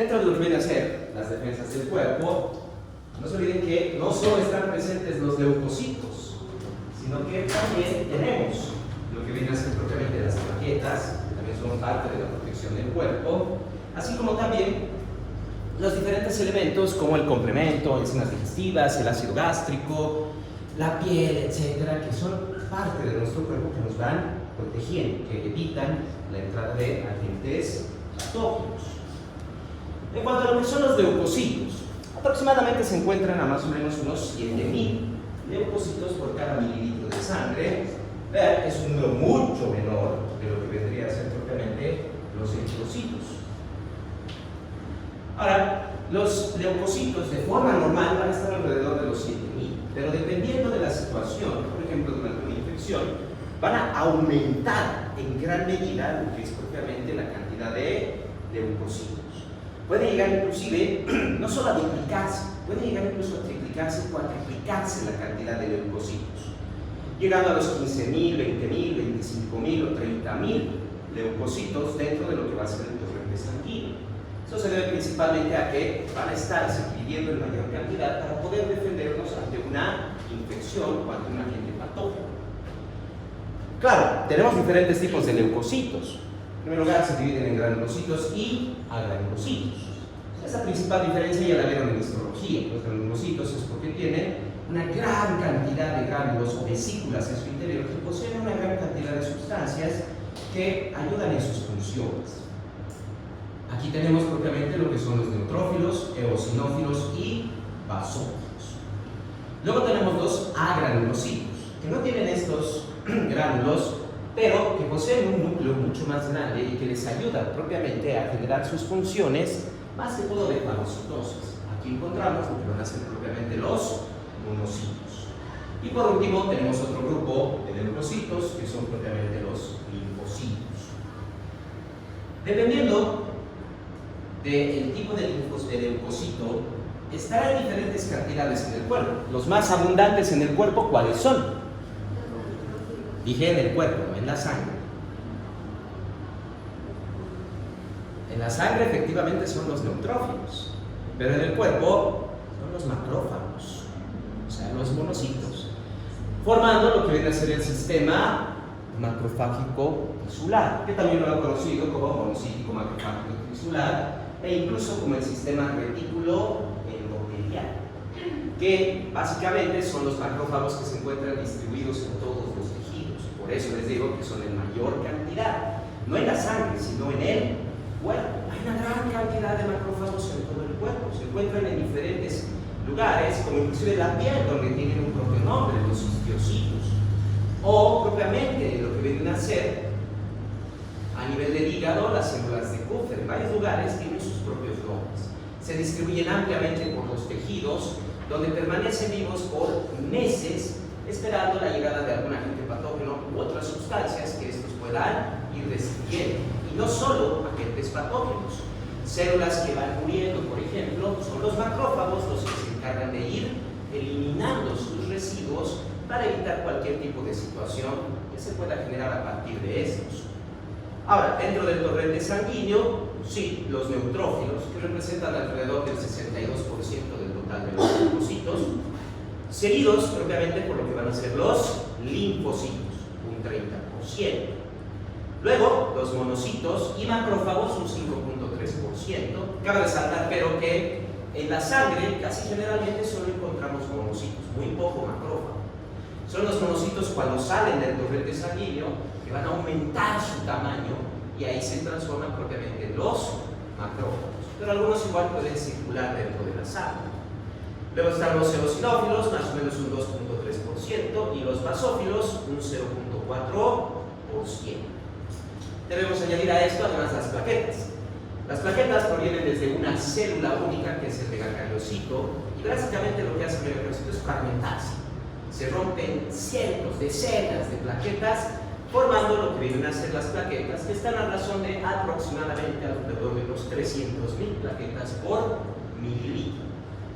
Dentro de lo que vienen a ser las defensas del cuerpo, no se olviden que no solo están presentes los leucocitos, sino que también tenemos lo que vienen a ser propiamente las plaquetas, que también son parte de la protección del cuerpo, así como también los diferentes elementos como el complemento, enzimas digestivas, el ácido gástrico, la piel, etcétera, que son parte de nuestro cuerpo que nos van protegiendo, que evitan la entrada de agentes patógenos. En cuanto a lo que son los leucocitos, aproximadamente se encuentran a más o menos unos 7.000 leucocitos por cada mililitro de sangre. Vean, es un número mucho menor de lo que vendría a ser propiamente los eritrocitos. Ahora, los leucocitos de forma normal van a estar alrededor de los 7.000, pero dependiendo de la situación, por ejemplo, durante una infección, van a aumentar en gran medida lo que es propiamente la cantidad de leucocitos. Puede llegar inclusive, no solo a duplicarse, puede llegar incluso a triplicarse, cuatriplicarse la cantidad de leucocitos, llegando a los 15.000, 20.000, 25.000 o 30.000 leucocitos dentro de lo que va a ser el torrente sanguíneo. Eso se debe principalmente a que van a estarse dividiendo en mayor cantidad para poder defendernos ante una infección o ante un agente patógeno. Claro, tenemos diferentes tipos de leucocitos. En primer lugar, se dividen en granulocitos y agranulocitos. Esa principal diferencia ya la vieron en histología. Los granulocitos es porque tienen una gran cantidad de gránulos o vesículas en su interior que poseen una gran cantidad de sustancias que ayudan en sus funciones. Aquí tenemos propiamente lo que son los neutrófilos, eosinófilos y basófilos. Luego tenemos los agranulocitos, que no tienen estos gránulos, pero que poseen un núcleo mucho más grande y que les ayuda propiamente a generar sus funciones, más que todo de fagocitosis. Aquí encontramos lo que van a ser propiamente los monocitos. Y por último tenemos otro grupo de leucocitos, que son propiamente los linfocitos. Dependiendo del tipo de leucocito, estará en diferentes cantidades en el cuerpo. Los más abundantes en el cuerpo, ¿cuáles son? Dije en el cuerpo, no en la sangre. En la sangre efectivamente son los neutrófilos, pero en el cuerpo son los macrófagos, o sea, los monocitos, formando lo que viene a ser el sistema macrofágico tisular, que también lo han conocido como monocítico macrofágico tisular, e incluso como el sistema retículo endotelial, que básicamente son los macrófagos que se encuentran distribuidos en todos los tejidos. Por eso les digo que son en mayor cantidad, no en la sangre, sino en el cuerpo. Hay una gran cantidad de macrófagos en todo el cuerpo, se encuentran en diferentes lugares, como inclusive la piel, donde tienen un propio nombre, los histiocitos, o propiamente lo que vienen a ser a nivel del hígado, las células de Kupffer. En varios lugares tienen sus propios nombres. Se distribuyen ampliamente por los tejidos, donde permanecen vivos por meses, esperando la llegada de algún agente patógeno u otras sustancias que estos puedan ir destruyendo. Y no solo agentes patógenos, células que van muriendo, por ejemplo, son los macrófagos los que se encargan de ir eliminando sus residuos para evitar cualquier tipo de situación que se pueda generar a partir de estos. Ahora, dentro del torrente sanguíneo, sí, los neutrófilos, que representan alrededor del 62% del total de los leucocitos, seguidos propiamente por lo que van a ser los linfocitos, un 30%. Luego, los monocitos y macrófagos, un 5.3%. Cabe resaltar, pero que en la sangre casi generalmente solo encontramos monocitos, muy poco macrófago. Son los monocitos cuando salen del torrente sanguíneo que van a aumentar su tamaño y ahí se transforman propiamente en los macrófagos. Pero algunos igual pueden circular dentro de la sangre. Luego están los eosinófilos, más o menos un 2.3%, y los basófilos, un 0.4%. Debemos añadir a esto además las plaquetas. Las plaquetas provienen desde una célula única, que es el megacariocito, y básicamente lo que hace el megacariocito es fragmentarse. Se rompen cientos, decenas de plaquetas, formando lo que vienen a ser las plaquetas, que están a razón de aproximadamente alrededor de los 300.000 plaquetas por mililitro.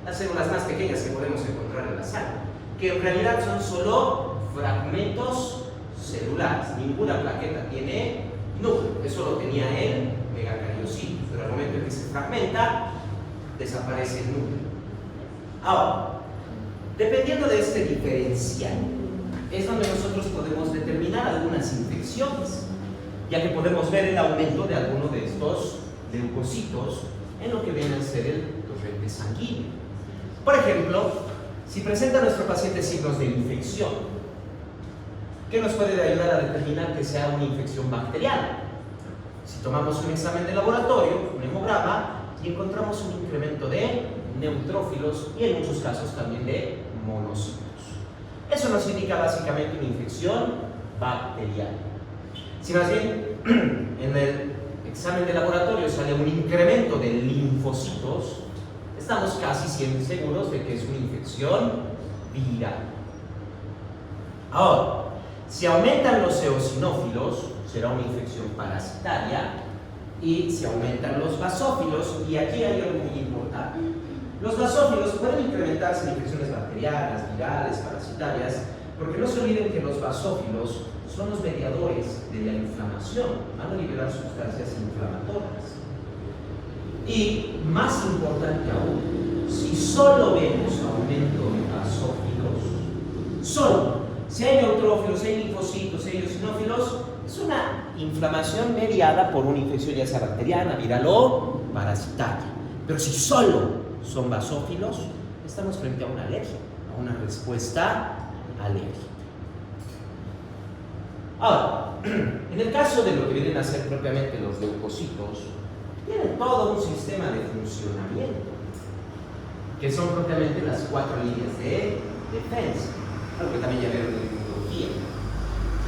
Las células más pequeñas que podemos encontrar en la sangre, que en realidad son solo fragmentos celulares. Ninguna plaqueta tiene núcleo, eso lo tenía el megacariocito, pero al momento que se fragmenta, desaparece el núcleo. Ahora, dependiendo de este diferencial, es donde nosotros podemos determinar algunas infecciones, ya que podemos ver el aumento de alguno de estos leucocitos en lo que viene a ser el torrente sanguíneo. Por ejemplo, si presenta nuestro paciente signos de infección, ¿qué nos puede ayudar a determinar que sea una infección bacteriana? Si tomamos un examen de laboratorio, un hemograma, y encontramos un incremento de neutrófilos y en muchos casos también de monocitos. Eso nos indica básicamente una infección bacteriana. Si más bien en el examen de laboratorio sale un incremento de linfocitos, estamos casi siempre seguros de que es una infección viral. Ahora, si aumentan los eosinófilos, será una infección parasitaria, y si aumentan los basófilos, y aquí hay algo muy importante. Los basófilos pueden incrementarse en infecciones bacterianas, virales, parasitarias, porque no se olviden que los basófilos son los mediadores de la inflamación, van a liberar sustancias inflamatorias. Y más importante aún, si solo vemos aumento de basófilos, solo, si hay neutrófilos, si hay linfocitos, si hay eosinófilos, es una inflamación mediada por una infección ya sea bacteriana, viral o parasitaria. Pero si solo son basófilos, estamos frente a una alergia, a una respuesta alérgica. Ahora, en el caso de lo que vienen a ser propiamente los leucocitos, tienen todo un sistema de funcionamiento, que son propiamente las 4 líneas de defensa, algo que también ya vieron en inmunología.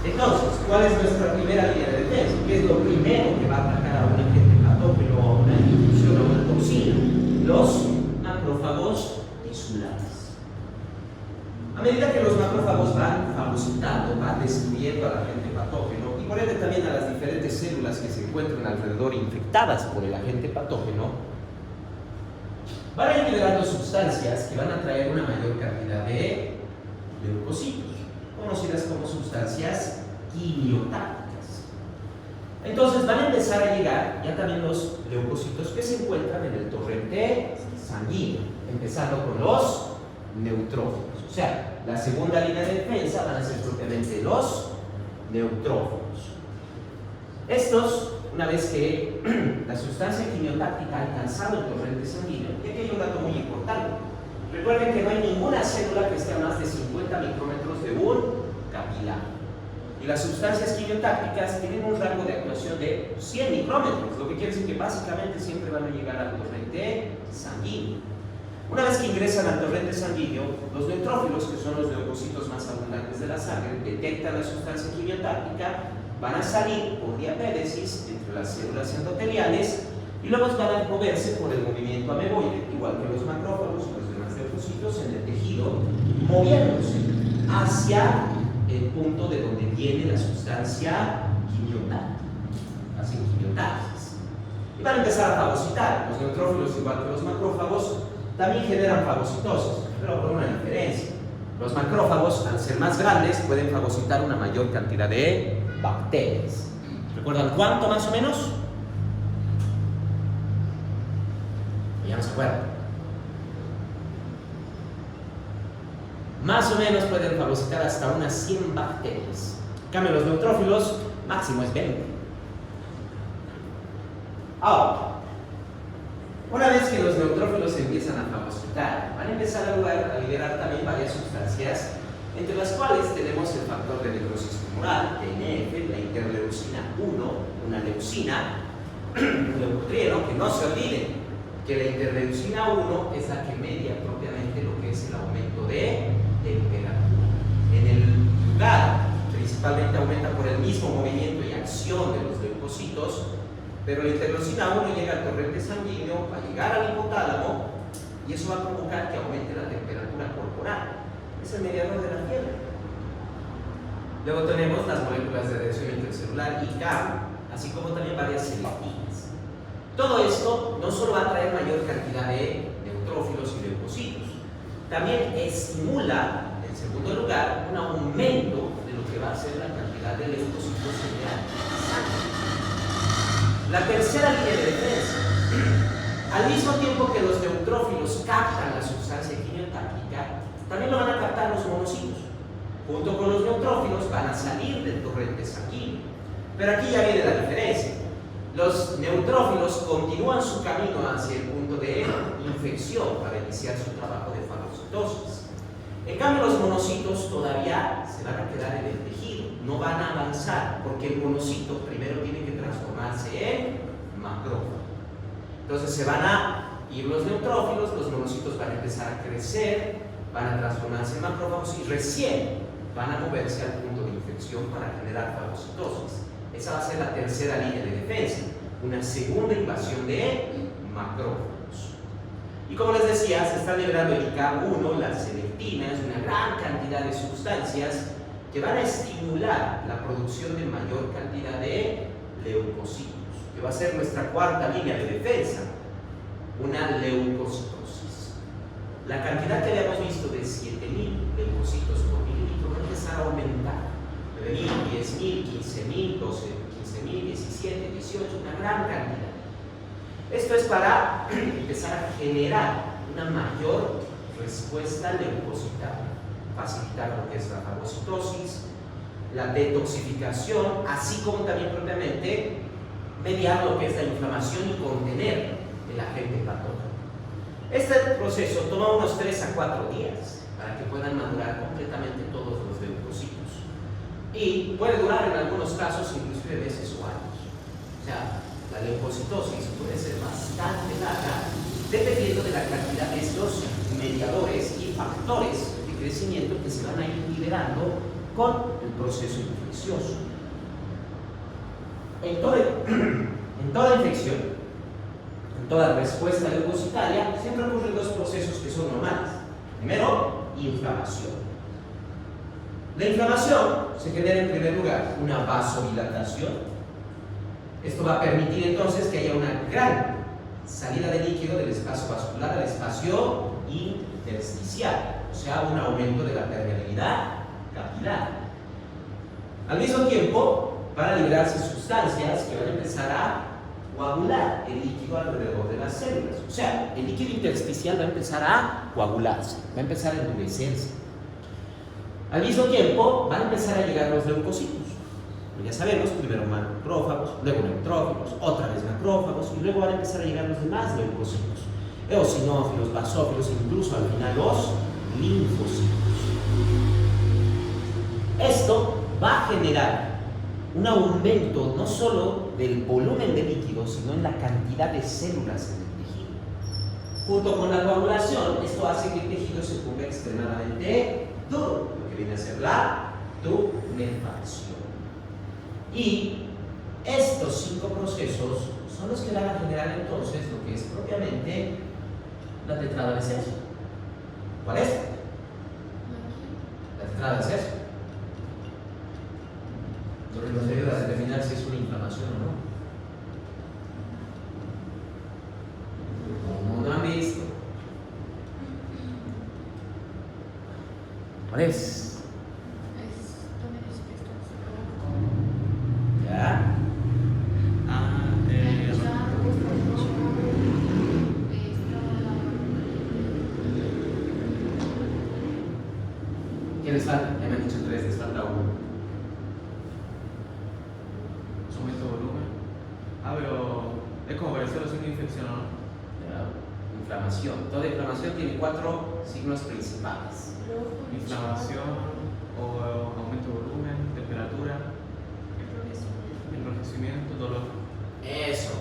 Entonces, ¿cuál es nuestra primera línea de defensa? ¿Qué es lo primero que va a atacar a un agente patógeno, a una infección, a una toxina? Los macrófagos tisulares. A medida que los macrófagos van fagocitando, van destruyendo al agente patógeno y por ende también a las diferentes células que se encuentran alrededor infectadas por el agente patógeno, van a ir liberando sustancias que van a traer una mayor cantidad de leucocitos, conocidas como sustancias quimiotácticas. Entonces van a empezar a llegar ya también los leucocitos que se encuentran en el torrente sanguíneo, empezando con los neutrófilos. O sea, la segunda línea de defensa van a ser propiamente los neutrófilos. Estos, una vez que la sustancia quimiotáctica ha alcanzado el torrente sanguíneo, y aquí hay un dato muy importante. Recuerden que no hay ninguna célula que esté a más de 50 micrómetros de un capilar. Y las sustancias quimiotácticas tienen un rango de actuación de 100 micrómetros, lo que quiere decir que básicamente siempre van a llegar al torrente sanguíneo. Una vez que ingresan al torrente sanguíneo, los neutrófilos, que son los leucocitos más abundantes de la sangre, detectan la sustancia quimiotáctica, van a salir por diapédesis entre las células endoteliales y luego van a moverse por el movimiento ameboide, igual que los macrófagos y los demás leucocitos en el tejido, moviéndose hacia el punto de donde viene la sustancia quimiotáctica. Hacen quimiotaxis. Y van a empezar a fagocitar. Los neutrófilos, igual que los macrófagos, también generan fagocitosis, pero con una diferencia. Los macrófagos, al ser más grandes, pueden fagocitar una mayor cantidad de bacterias. ¿Recuerdan cuánto más o menos? Ya no se acuerdan. Más o menos pueden fagocitar hasta unas 100 bacterias. En cambio, los neutrófilos, máximo es 20. Ahora, una vez que los neutrófilos empiezan a fagocitar, van a empezar a liberar también varias sustancias, entre las cuales tenemos el factor de necrosis tumoral, TNF, la interleucina 1, una leucina, un leucotrieno, que no se olviden que la interleucina 1 es la que media propiamente lo que es el aumento de temperatura. En el lugar, principalmente aumenta por el mismo movimiento y acción de los leucocitos, pero la interleucina 1 llega al torrente sanguíneo, va a llegar al hipotálamo y eso va a provocar que aumente la temperatura corporal. Es el mediador de la fiebre. Luego tenemos las moléculas de adhesión intercelular ICAM, así como también varias selectivas. Todo esto no solo va a traer mayor cantidad de neutrófilos y leucocitos, también estimula, en segundo lugar, un aumento de lo que va a ser la cantidad de leucocitos en la sangre. La tercera línea de defensa Al mismo tiempo que los neutrófilos captan la sustancia quimiotáctica, también lo van a captar los monocitos. Junto con los neutrófilos van a salir del torrente sanguíneo. Pero aquí ya viene la diferencia. Los neutrófilos continúan su camino hacia el punto de infección para iniciar su trabajo de fagocitosis. En cambio, los monocitos todavía se van a quedar en el tejido, no van a avanzar, porque el monocito primero tiene que transformarse en macrófago. Entonces se van a ir los neutrófilos, los monocitos van a empezar a crecer, van a transformarse en macrófagos y recién van a moverse al punto de infección para generar fagocitosis. Esa va a ser la tercera línea de defensa, una segunda invasión de macrófagos. Y como les decía, se está liberando el ICA1, las selectinas, una gran cantidad de sustancias que van a estimular la producción de mayor cantidad de leucocitos, que va a ser nuestra cuarta línea de defensa, una leucocitosis. La cantidad que habíamos visto de 7.000 leucocitos por mililitro va a empezar a aumentar. 9.000, 10.000, 15.000, 15.000, 17, 18, una gran cantidad. Esto es para empezar a generar una mayor respuesta leucocitaria, facilitar lo que es la fagocitosis, la detoxificación, así como también propiamente mediar lo que es la inflamación y contener el agente patógeno. Este proceso toma unos 3 a 4 días para que puedan madurar completamente todos los leucocitos. Y puede durar en algunos casos inclusive meses o años. O sea, la leucocitosis puede ser bastante larga dependiendo de la cantidad de estos mediadores y factores de crecimiento que se van a ir liberando con el proceso infeccioso. En toda infección, en toda respuesta leucocitaria, siempre ocurren dos procesos que son normales. Primero, inflamación. La inflamación se genera en primer lugar una vasodilatación. Esto va a permitir entonces que haya una gran salida de líquido del espacio vascular al espacio intersticial, o sea, un aumento de la permeabilidad capilar. Al mismo tiempo, van a liberarse sustancias que van a empezar a coagular el líquido alrededor de las células. O sea, el líquido intersticial va a empezar a coagularse, va a empezar a endurecerse. Al mismo tiempo, van a empezar a llegar los leucocitos. Ya sabemos, primero macrófagos, luego neutrófilos, otra vez macrófagos, y luego van a empezar a llegar los demás leucocitos, eosinófilos, basófilos, incluso al final los linfocitos. Esto va a generar un aumento no solo del volumen de líquido, sino en la cantidad de células en el tejido. Junto con la coagulación, esto hace que el tejido se ponga extremadamente duro, lo que viene a ser la tumefacción. Y estos 5 procesos son los que van a generar entonces lo que es propiamente la tetradolescencia. ¿Cuál es? La tetradolescencia. Lo que nos ayuda a determinar si es una inflamación o no. Como no han visto. ¿Cuál es? ¿Ya? ¿Qué les falta? Ya me han dicho 3, les falta 1. Aumento de volumen. Pero es como parecer una infección, ¿no? Inflamación. Toda inflamación tiene 4 signos principales. Inflamación o aumento de volumen, temperatura, enrojecimiento, dolor. Eso.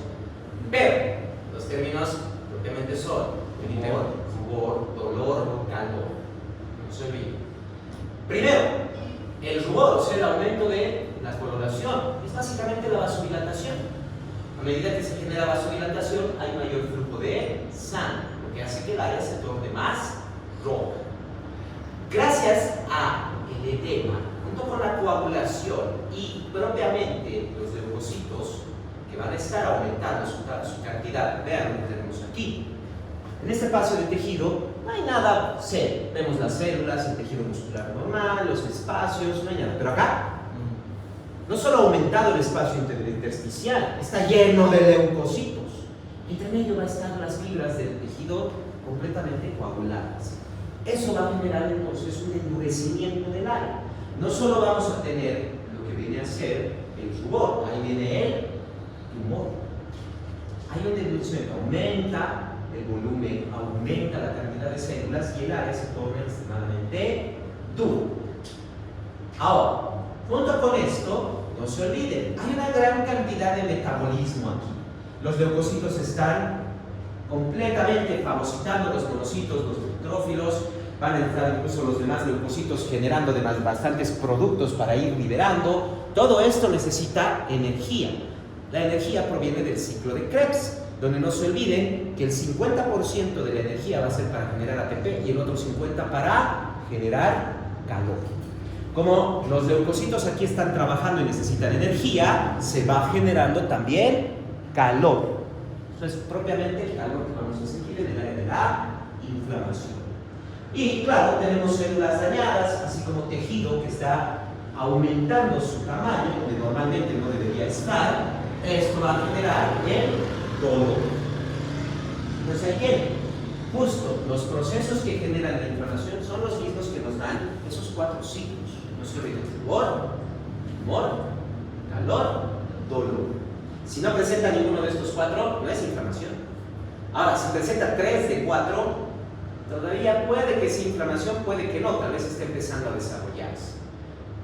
Pero los términos propiamente son humor, rubor, dolor, calor. No se olviden. Primero, el rubor, o sea, el aumento de la coloración, es básicamente la vasodilatación. A medida que se genera vasodilatación, hay mayor flujo de sangre, lo que hace que el área se torne más roja. Gracias a el edema, junto con la coagulación y propiamente los leucocitos que van a estar aumentando su cantidad, vean lo que tenemos aquí. En este espacio de tejido no hay nada serio. Vemos las células, el tejido muscular normal, los espacios, no hay nada. Pero acá, no solo ha aumentado el espacio intersticial, está lleno de leucocitos. Entre medio va a estar las fibras del tejido completamente coaguladas. Eso va a generar entonces un endurecimiento del área. No solo vamos a tener lo que viene a ser el rubor, ahí viene el tumor. Hay un endurecimiento, aumenta el volumen, aumenta la cantidad de células y el área se torna extremadamente duro. Ahora, junto con esto, no se olviden, hay una gran cantidad de metabolismo aquí. Los leucocitos están completamente fagocitando los monocitos, los neutrófilos, van a entrar incluso los demás leucocitos generando bastantes productos para ir liberando. Todo esto necesita energía. La energía proviene del ciclo de Krebs, donde no se olviden que el 50% de la energía va a ser para generar ATP y el otro 50% para generar calor. Como los leucocitos aquí están trabajando y necesitan energía, se va generando también calor. Eso es propiamente el calor que vamos a sentir en el área de la inflamación. Y claro, tenemos células dañadas, así como tejido que está aumentando su tamaño, donde normalmente no debería estar. Esto va a generar el dolor. Pues ahí viene. Justo los procesos que generan la inflamación son los mismos que nos dan esos 4 ciclos. No se olviden: rubor, tumor, calor, dolor. Si no presenta ninguno de estos 4, no es inflamación. Ahora, si presenta 3 de 4, todavía puede que sea inflamación, puede que no, tal vez esté empezando a desarrollarse.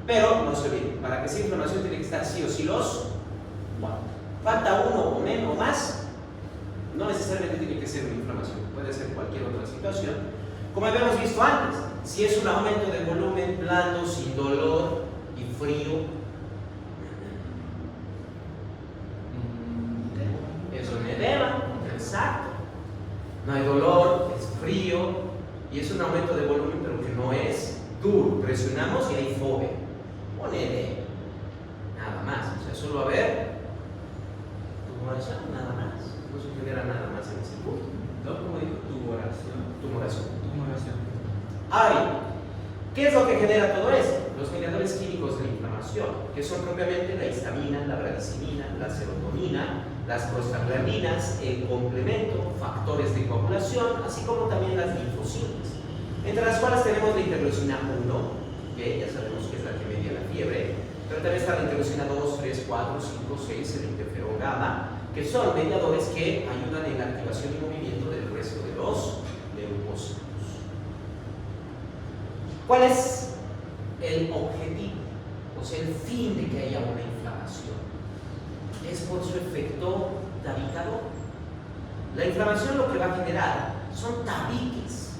Pero no se olviden, para que sea inflamación tiene que estar sí o sí los 4. Falta uno o menos o más, no necesariamente tiene que ser una inflamación, puede ser cualquier otra situación. Como habíamos visto antes, si es un aumento de volumen blando, sin dolor y frío, es un edema, exacto. No hay dolor, es frío y es un aumento de volumen, pero que no es duro. Presionamos y hay fobia. Un edema, nada más. O sea, solo va a haber tumoración, nada más. No se genera nada más en ese punto. ¿No? Como dijo, Tumoración. tumoración. Ahora, ¿qué es lo que genera todo esto? Los mediadores químicos de la inflamación, que son propiamente la histamina, la bradicimina, la serotonina, las prostaglandinas, el complemento, factores de coagulación, así como también las linfocinas, entre las cuales tenemos la interleucina 1, que ya sabemos que es la que media la fiebre, pero también está la interleucina 2, 3, 4, 5, 6, el interferón gamma, que son mediadores que ayudan en la activación y movimiento del resto de los leucocitos. ¿Cuál es el objetivo? O sea, el fin de que haya una inflamación. Es por su efecto tabicador. La inflamación lo que va a generar son tabiques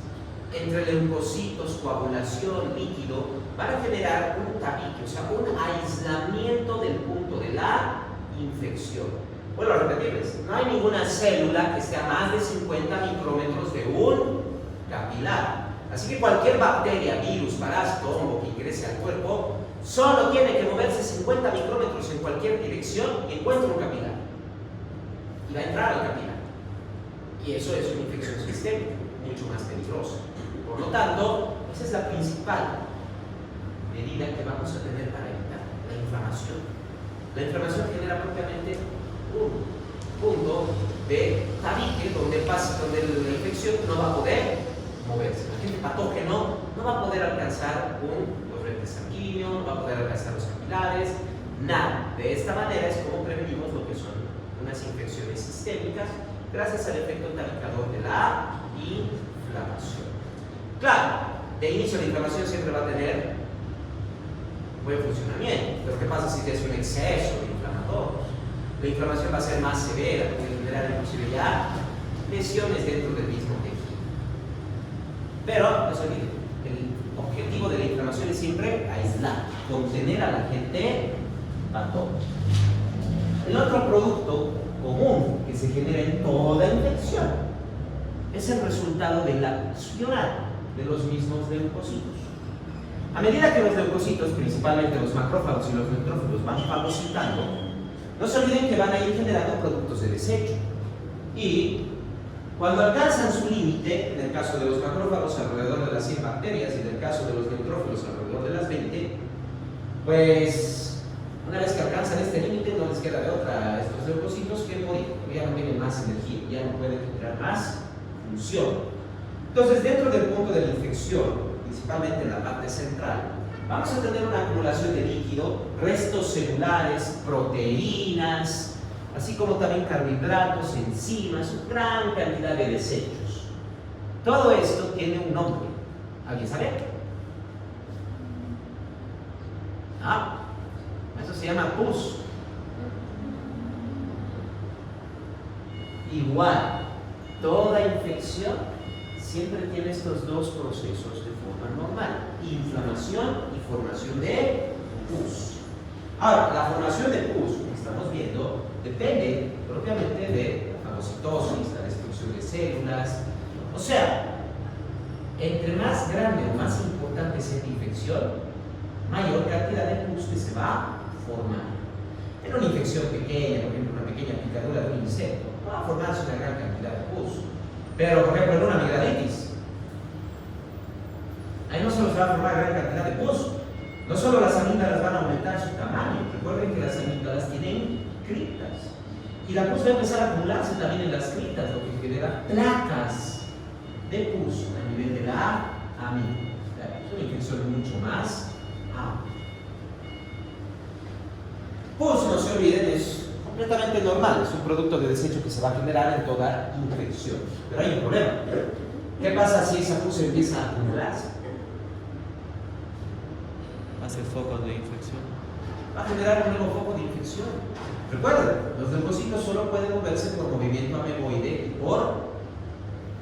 entre leucocitos, coagulación, líquido. Van a generar un tabique, o sea, un aislamiento del punto de la infección. Vuelvo a repetirles, no hay ninguna célula que esté a más de 50 micrómetros de un capilar. Así que cualquier bacteria, virus, parásito, hongo que ingrese al cuerpo solo tiene que moverse 50 micrómetros en cualquier dirección y encuentra un capilar. Y va a entrar al capilar. Y eso es una infección sistémica, mucho más peligrosa. Por lo tanto, esa es la principal medida que vamos a tener para evitar la inflamación. La inflamación genera propiamente un punto de tabique donde la infección no va a poder moverse. El agente patógeno no va a poder alcanzar un torrente sanguíneo, no va a poder alcanzar los capilares, nada. De esta manera es como prevenimos lo que son unas infecciones sistémicas gracias al efecto tabicador de la inflamación. Claro, de inicio la inflamación siempre va a tener buen funcionamiento, pero ¿qué pasa si es un exceso de inflamador? La inflamación va a ser más severa, puede generar inclusive ya lesiones dentro del mismo tejido. Pero, no se olviden, el objetivo de la inflamación es siempre aislar, contener al agente patógeno. El otro producto común que se genera en toda infección es el resultado del accionar de los mismos leucocitos. A medida que los leucocitos, principalmente los macrófagos y los neutrófilos, van fagocitando, no se olviden que van a ir generando productos de desecho. Y cuando alcanzan su límite, en el caso de los macrófagos alrededor de las 100 bacterias y en el caso de los neutrófilos alrededor de las 20, pues una vez que alcanzan este límite no les queda de otra a estos leucocitos que morir. porque ya no tienen más energía, ya no pueden generar más función. Entonces, dentro del punto de la infección, principalmente en la parte central, vamos a tener una acumulación de líquido, restos celulares, proteínas, así como también carbohidratos, enzimas, una gran cantidad de desechos. Todo esto tiene un nombre. ¿Alguien sabe? Eso se llama pus. Igual, toda infección siempre tiene estos dos procesos de forma normal: inflamación y formación de pus. Ahora, la formación de pus, como estamos viendo, depende propiamente de la fagocitosis, la destrucción de células. O sea, entre más grande o más importante sea la infección, mayor cantidad de pus que se va a formar. En una infección pequeña, por ejemplo, una pequeña picadura de un insecto, va a formarse una gran cantidad de pus. Pero, por ejemplo, en una amigdalitis, ahí no solo se va a formar gran cantidad de pus, no solo las amígdalas van a aumentar su tamaño, recuerden que las amígdalas tienen criptas, y la pus va a empezar a acumularse también en las criptas, lo que genera placas de pus a nivel de la amígdala. Es una infección mucho más amplia. Pus, no se olviden, es completamente normal, es un producto de desecho que se va a generar en toda infección. Pero hay un problema. ¿Qué pasa si esa pus empieza a acumularse? Hace focos de infección. Va a generar un nuevo foco de infección. Recuerden, los leucocitos solo pueden moverse por movimiento amoeboide y por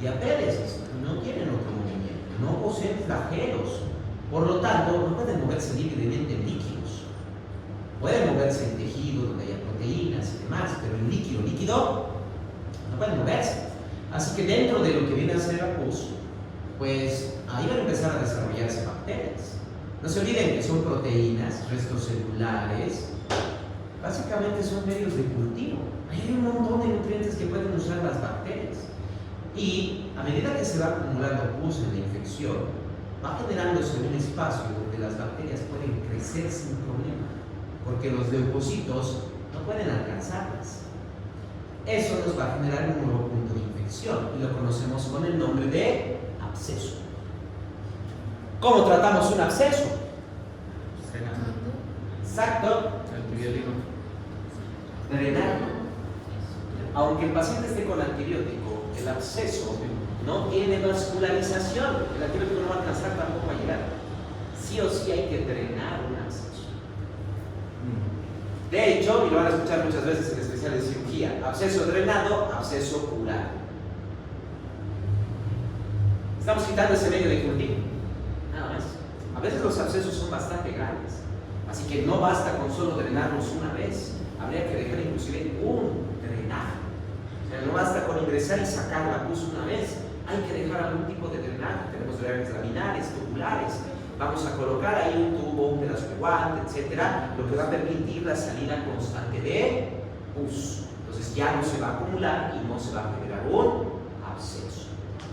diapéresis. No tienen otro movimiento, no poseen flagelos. Por lo tanto, no pueden moverse libremente en líquidos. Pueden moverse en tejido donde haya proteínas y demás, pero en líquido no pueden moverse. Así que dentro de lo que viene a ser la pus, pues ahí van a empezar a desarrollarse bacterias. No se olviden que son proteínas, restos celulares, básicamente son medios de cultivo. Hay un montón de nutrientes que pueden usar las bacterias. Y a medida que se va acumulando pus en la infección, va generándose un espacio donde las bacterias pueden crecer sin problema, porque los leucocitos no pueden alcanzarlas. Eso nos va a generar un nuevo punto de infección y lo conocemos con el nombre de absceso. ¿Cómo tratamos un absceso? Exacto. Antibiótico. Drenarlo. Aunque el paciente esté con antibiótico, el absceso no tiene vascularización. El antibiótico no va a alcanzar tampoco a llegar. Sí o sí hay que drenar un absceso. De hecho, y lo van a escuchar muchas veces en especial de cirugía, absceso drenado, absceso curado. Estamos quitando ese medio de cultivo. Nada más. A veces los abscesos son bastante grandes, así que no basta con solo drenarlos una vez. Habría que dejar inclusive un drenaje. O sea, no basta con ingresar y sacar la pus una vez. Hay que dejar algún tipo de drenaje. Tenemos drenajes laminares, tubulares. Vamos a colocar ahí un tubo, un pedazo de guante, etcétera, lo que va a permitir la salida constante de pus. Entonces ya no se va a acumular y no se va a generar un absceso.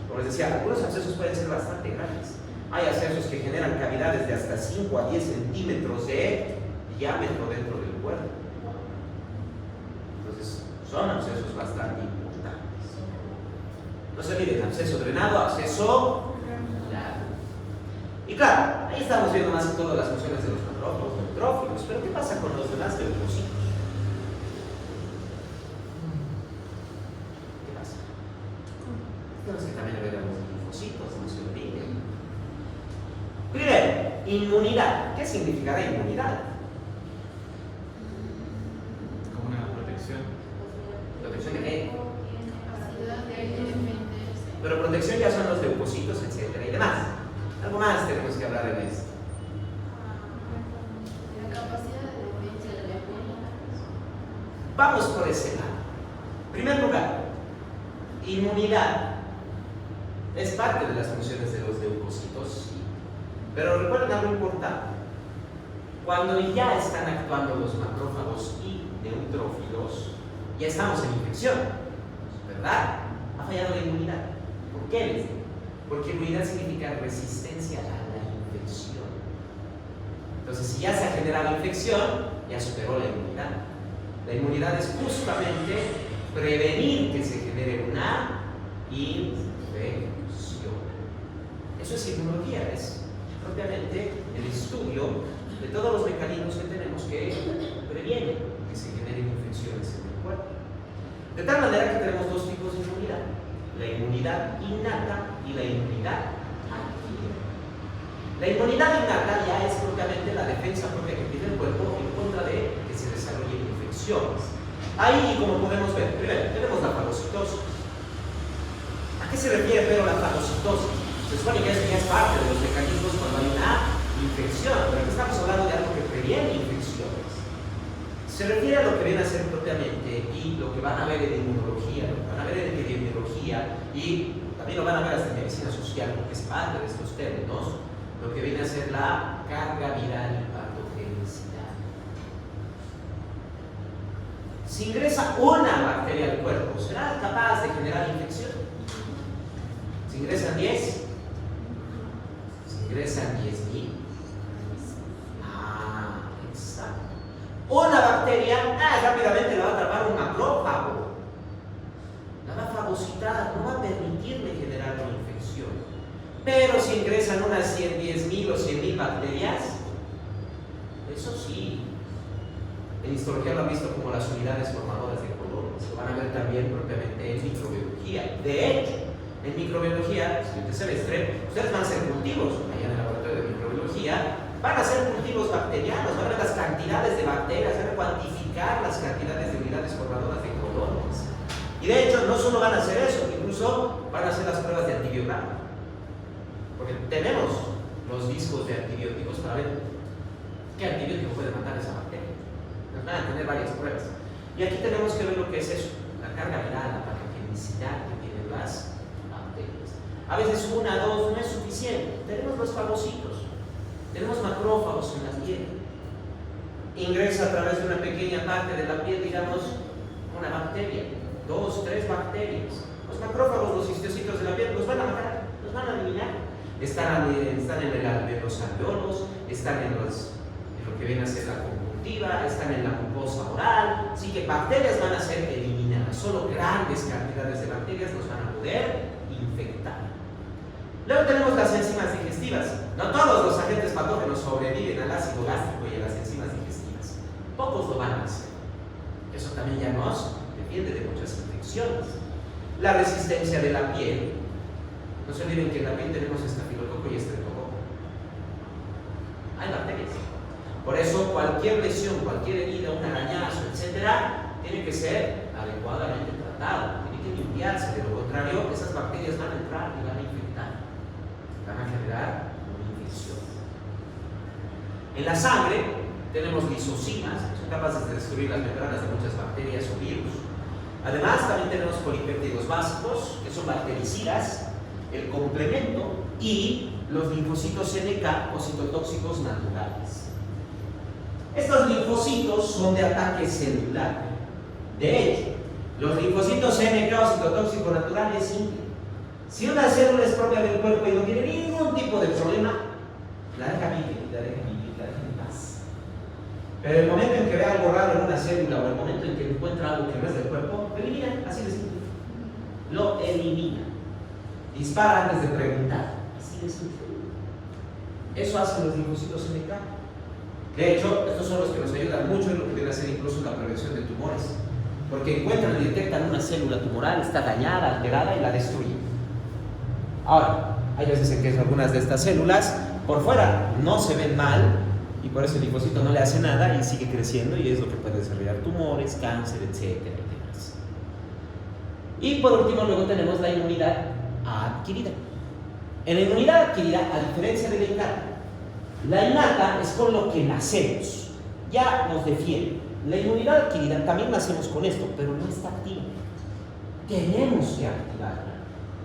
Como les decía, algunos abscesos pueden ser bastante grandes. Hay abscesos que generan cavidades de hasta 5 a 10 centímetros de diámetro dentro del cuerpo. Entonces, son abscesos bastante importantes. No se olviden, absceso drenado, absceso curado. Y claro, ahí estamos viendo más que todo las funciones de los macrófagos, neutrófilos. Pero ¿qué pasa con los demás leucocitos? ¿Qué pasa? Tenemos que también ver a los linfocitos, no se olviden. Primero, inmunidad. ¿Qué significará inmunidad? Como una protección. ¿Protección de qué? Pero protección ya son los leucocitos, etcétera y demás. Algo más tenemos que hablar en esto. La capacidad de defensa de la inmunidad. Vamos por ese lado. En primer lugar, inmunidad es parte de las funciones de los leucocitos, sí. Pero recuerden algo importante. Cuando ya están actuando los macrófagos y neutrófilos, ya estamos en infección, ¿verdad? Ha fallado la inmunidad. ¿Por qué les digo? Porque inmunidad significa resistencia a la infección. Entonces, si ya se ha generado infección, ya superó la inmunidad. La inmunidad es justamente prevenir que se genere una infección. Eso es inmunología, es propiamente el estudio de todos los mecanismos que tenemos que previenen que se generen infecciones en el cuerpo. De tal manera que tenemos dos tipos de inmunidad: la inmunidad innata y la inmunidad adquirida. La inmunidad innata ya es propiamente la defensa propia que tiene el cuerpo en contra de que se desarrollen infecciones. Ahí, como podemos ver, primero tenemos la fagocitosis. ¿A qué se refiere pero la fagocitosis? Se supone que esto ya es parte de los mecanismos cuando hay una infección, pero aquí estamos hablando de algo que previene infecciones. Se refiere a lo que viene a ser propiamente y lo que van a ver en inmunología, lo que van a ver en epidemiología y también lo van a ver hasta en medicina social, porque es parte de estos términos, lo que viene a ser la carga viral y patogenicidad. Si ingresa una bacteria al cuerpo, ¿será capaz de generar infección? Si ingresan 10, ingresan 10.000. Exacto. Una bacteria, rápidamente la va a atrapar un macrófago. La va a fagocitar, no va a permitirle generar una infección. Pero si ingresan unas 10.000 o 100.000 bacterias, eso sí, en histología lo han visto como las unidades formadoras de colonias. Lo van a ver también propiamente en microbiología. De hecho, en microbiología, siguiente semestre, ustedes van a hacer cultivos, allá en el laboratorio de microbiología, van a hacer cultivos bacterianos, van a ver las cantidades de bacterias, van a cuantificar las cantidades de unidades formadoras de colonias. Y de hecho, no solo van a hacer eso, incluso van a hacer las pruebas de antibiograma. Porque tenemos los discos de antibióticos para ver qué antibiótico puede matar esa bacteria. Nos van a tener varias pruebas. Y aquí tenemos que ver lo que es eso, la carga viral, la patogenicidad que tienen las bacterias. A veces una, dos no es suficiente. Tenemos los fagocitos, tenemos macrófagos en la piel. Ingresa a través de una pequeña parte de la piel, digamos, una bacteria, 2, 3 bacterias. Los macrófagos, los histocitos de la piel, los van a matar, los van a eliminar. Están en los alveolos, están en lo que viene a ser la conjuntiva, están en la mucosa oral. Así que bacterias van a ser eliminadas. Solo grandes cantidades de bacterias nos van a poder infectar. Luego tenemos las enzimas digestivas. No todos los agentes patógenos sobreviven al ácido gástrico y a las enzimas digestivas. Pocos lo van a hacer. Eso también ya nos defiende de muchas infecciones. La resistencia de la piel. No se olviden que en la piel tenemos estafilococo y estreptococo. Hay bacterias. Por eso cualquier lesión, cualquier herida, un arañazo, etcétera, tiene que ser adecuadamente tratado. Tiene que limpiarse. De lo contrario, esas bacterias van a entrar y van a infectar. Van a generar una infección. En la sangre tenemos lisocimas, que son capaces de destruir las membranas de muchas bacterias o virus. Además, también tenemos polipéptidos básicos, que son bactericidas, el complemento y los linfocitos NK o citotóxicos naturales. Estos linfocitos son de ataque celular. De hecho, los linfocitos NK o citotóxicos naturales es simple. Si una célula es propia del cuerpo y no tiene ningún tipo de problema, la deja vivir, la deja vivir, la deja en paz. Pero el momento en que ve algo raro en una célula o el momento en que encuentra algo que no es del cuerpo, lo elimina, así de simple. Lo elimina. Dispara antes de preguntar, así de simple. Eso hacen los linfocitos NK. De hecho, estos son los que nos ayudan mucho en lo que viene a ser incluso la prevención de tumores. Porque encuentran y detectan una célula tumoral, está dañada, alterada y la destruyen. Ahora, hay veces en que algunas de estas células por fuera no se ven mal y por eso el linfocito no le hace nada y sigue creciendo y es lo que puede desarrollar tumores, cáncer, etcétera, etcétera. Y por último, luego tenemos la inmunidad adquirida. En la inmunidad adquirida, a diferencia de la innata es con lo que nacemos, ya nos defiende. La inmunidad adquirida también nacemos con esto, pero no está activa. Tenemos que activarla.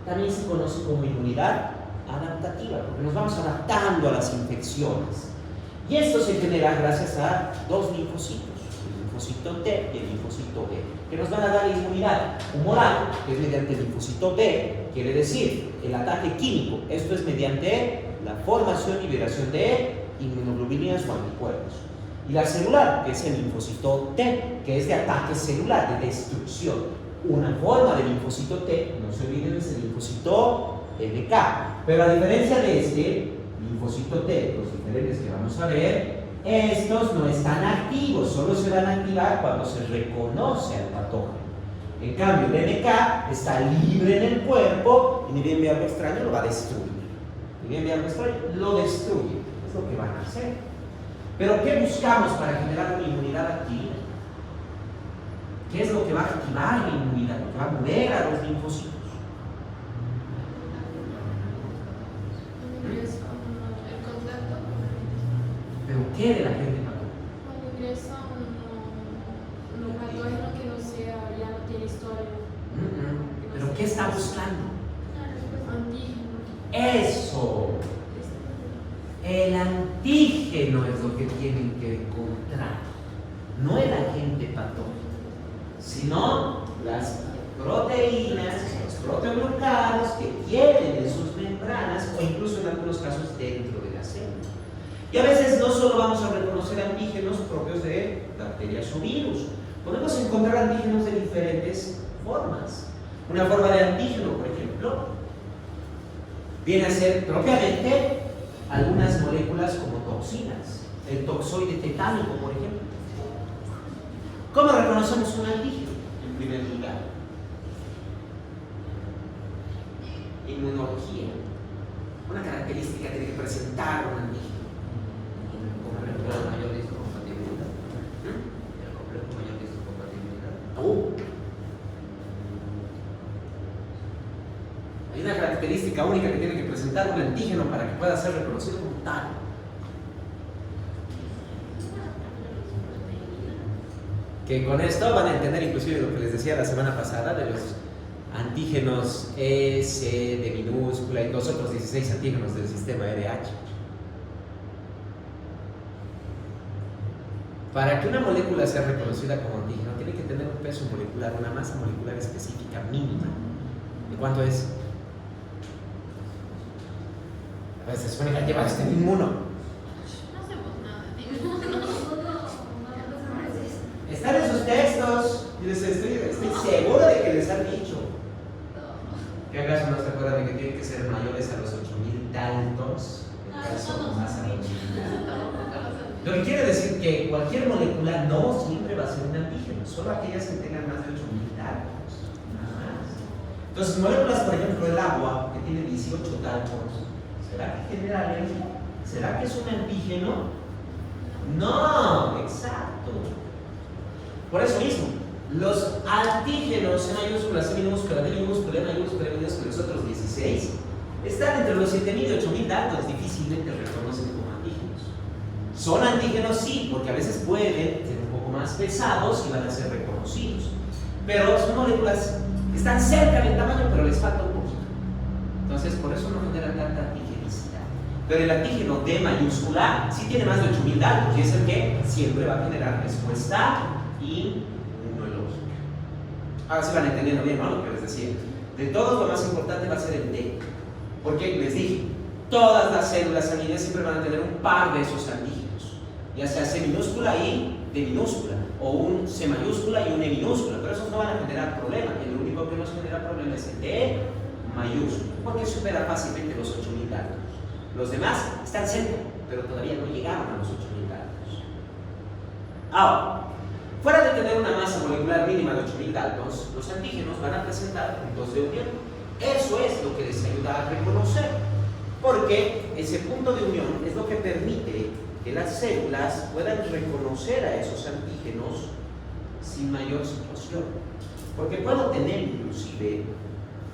También se conoce como inmunidad adaptativa, porque nos vamos adaptando a las infecciones. Y esto se genera gracias a dos linfocitos, el linfocito T y el linfocito B, que nos van a dar inmunidad humoral, que es mediante el linfocito B, quiere decir el ataque químico. Esto es mediante la formación y liberación de inmunoglobulinas o anticuerpos. Y la celular, que es el linfocito T, que es de ataque celular, de destrucción. una forma de linfocito T, no se olviden, es el linfocito LK. Pero a diferencia de este linfocito T, los diferentes que vamos a ver, estos no están activos, solo se van a activar cuando se reconoce al patógeno. En cambio, el NK está libre en el cuerpo y ni bien ve algo extraño lo va a destruir. Ni bien ve algo extraño lo destruye. Es lo que van a hacer. Pero ¿qué buscamos para generar una inmunidad activa? ¿Qué es lo que va a activar la inmunidad? Lo que va a mover a los linfocitos. El contacto. ¿Pero qué de la gente patógena? Cuando ingresa un patógeno que no sea, ya no tiene historia. ¿Pero qué está buscando? Antígeno. Eso. El antígeno es lo que tienen que encontrar, no el agente patógeno, sino las proteínas, los proteoglucanos que tienen en sus membranas o incluso en algunos casos dentro de la célula. Y a veces no solo vamos a reconocer antígenos propios de bacterias o virus, podemos encontrar antígenos de diferentes formas. Una forma de antígeno, por ejemplo, viene a ser propiamente algunas moléculas como toxinas, el toxoide tetánico, por ejemplo. ¿Cómo reconocemos un antígeno? En primer lugar, inmunología. Una característica tiene que presentar un antígeno. Por ejemplo, la mayor histocompatibilidad. El complejo mayor histocompatibilidad. Hay una característica única que tiene que presentar un antígeno para que pueda ser reconocido como tal. Que con esto van a entender inclusive lo que les decía la semana pasada de los antígenos E, C, de minúscula y los otros 16 antígenos del sistema RH. Para que una molécula sea reconocida como antígeno, tiene que tener un peso molecular, una masa molecular específica mínima. ¿De cuánto es? A veces se supone que lleva este inmuno. No hacemos nada, Están en sus textos. Y estoy seguro de que les han dicho. ¿Qué acaso no se acuerdan de que tienen que ser mayores a los 8000 daltons? El caso más a los 8000. Lo que quiere decir que cualquier molécula no siempre va a ser un antígeno, solo aquellas que tengan más de 8000 daltons. Nada más. Entonces, moléculas, por ejemplo, el agua, que tiene 18 daltons, ¿será que genera alergia? ¿Será que es un antígeno? No, exacto. Por eso mismo, los antígenos en mayúscula, C minúscula, D minúscula, E minúscula, E minúscula, los otros 16, están entre los 7000 y 8000 daltons, difícilmente reconocen como antígenos. Son antígenos, sí, porque a veces pueden ser un poco más pesados y van a ser reconocidos. Pero son moléculas que están cerca del tamaño, pero les falta un poquito. Entonces, por eso no generan tanta antigenicidad. Pero el antígeno D mayúscula sí tiene más de 8000 daltons y es el que siempre va a generar respuesta inmunológica. Ahora sí van entendiendo bien, ¿no? Lo que les decía. De todos, lo más importante va a ser el D. Porque les dije, todas las células sanguíneas siempre van a tener un par de esos antígenos, ya sea C minúscula y D minúscula, o un C mayúscula y un E minúscula, pero esos no van a generar problema. El único que nos genera problema es el D mayúscula, porque supera fácilmente los 8000 daltons. Los demás están cerca, pero todavía no llegaron a los 8000 daltons. Ahora, fuera de tener una masa molecular mínima de 8000 daltons, los antígenos van a presentar puntos de unión. Eso es lo que les ayuda a reconocer, porque ese punto de unión es lo que permite que las células puedan reconocer a esos antígenos sin mayor situación. Porque puedo tener inclusive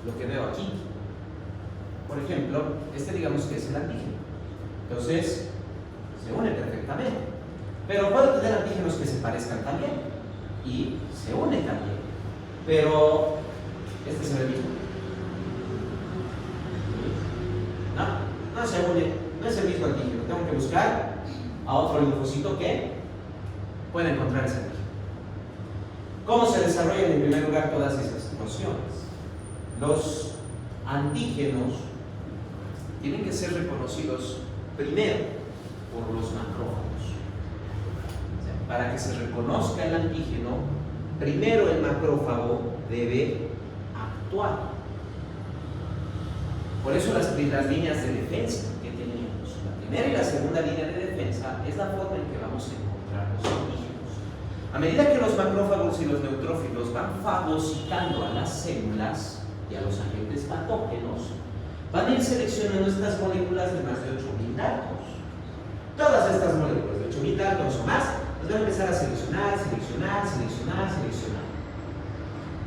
lo que veo aquí. Por ejemplo, este digamos que es el antígeno. Entonces, se une perfectamente. Pero puedo tener antígenos que se parezcan también. Y se unen también. Pero, este es el mismo. No se une, no es el mismo antígeno. Tengo que buscar a otro linfocito que pueda encontrar ese antígeno. ¿Cómo se desarrollan en primer lugar todas esas situaciones? Los antígenos tienen que ser reconocidos primero por los macrófagos. O sea, para que se reconozca el antígeno, primero el macrófago debe actuar. Por eso las líneas de defensa que tenemos, la primera y la segunda línea de defensa, es la forma en que vamos a encontrar los antígenos. A medida que los macrófagos y los neutrófilos van fagocitando a las células y a los agentes patógenos, van a ir seleccionando estas moléculas de más de 8.000 datos. Todas estas moléculas de 8.000 datos o más, las van a empezar a seleccionar.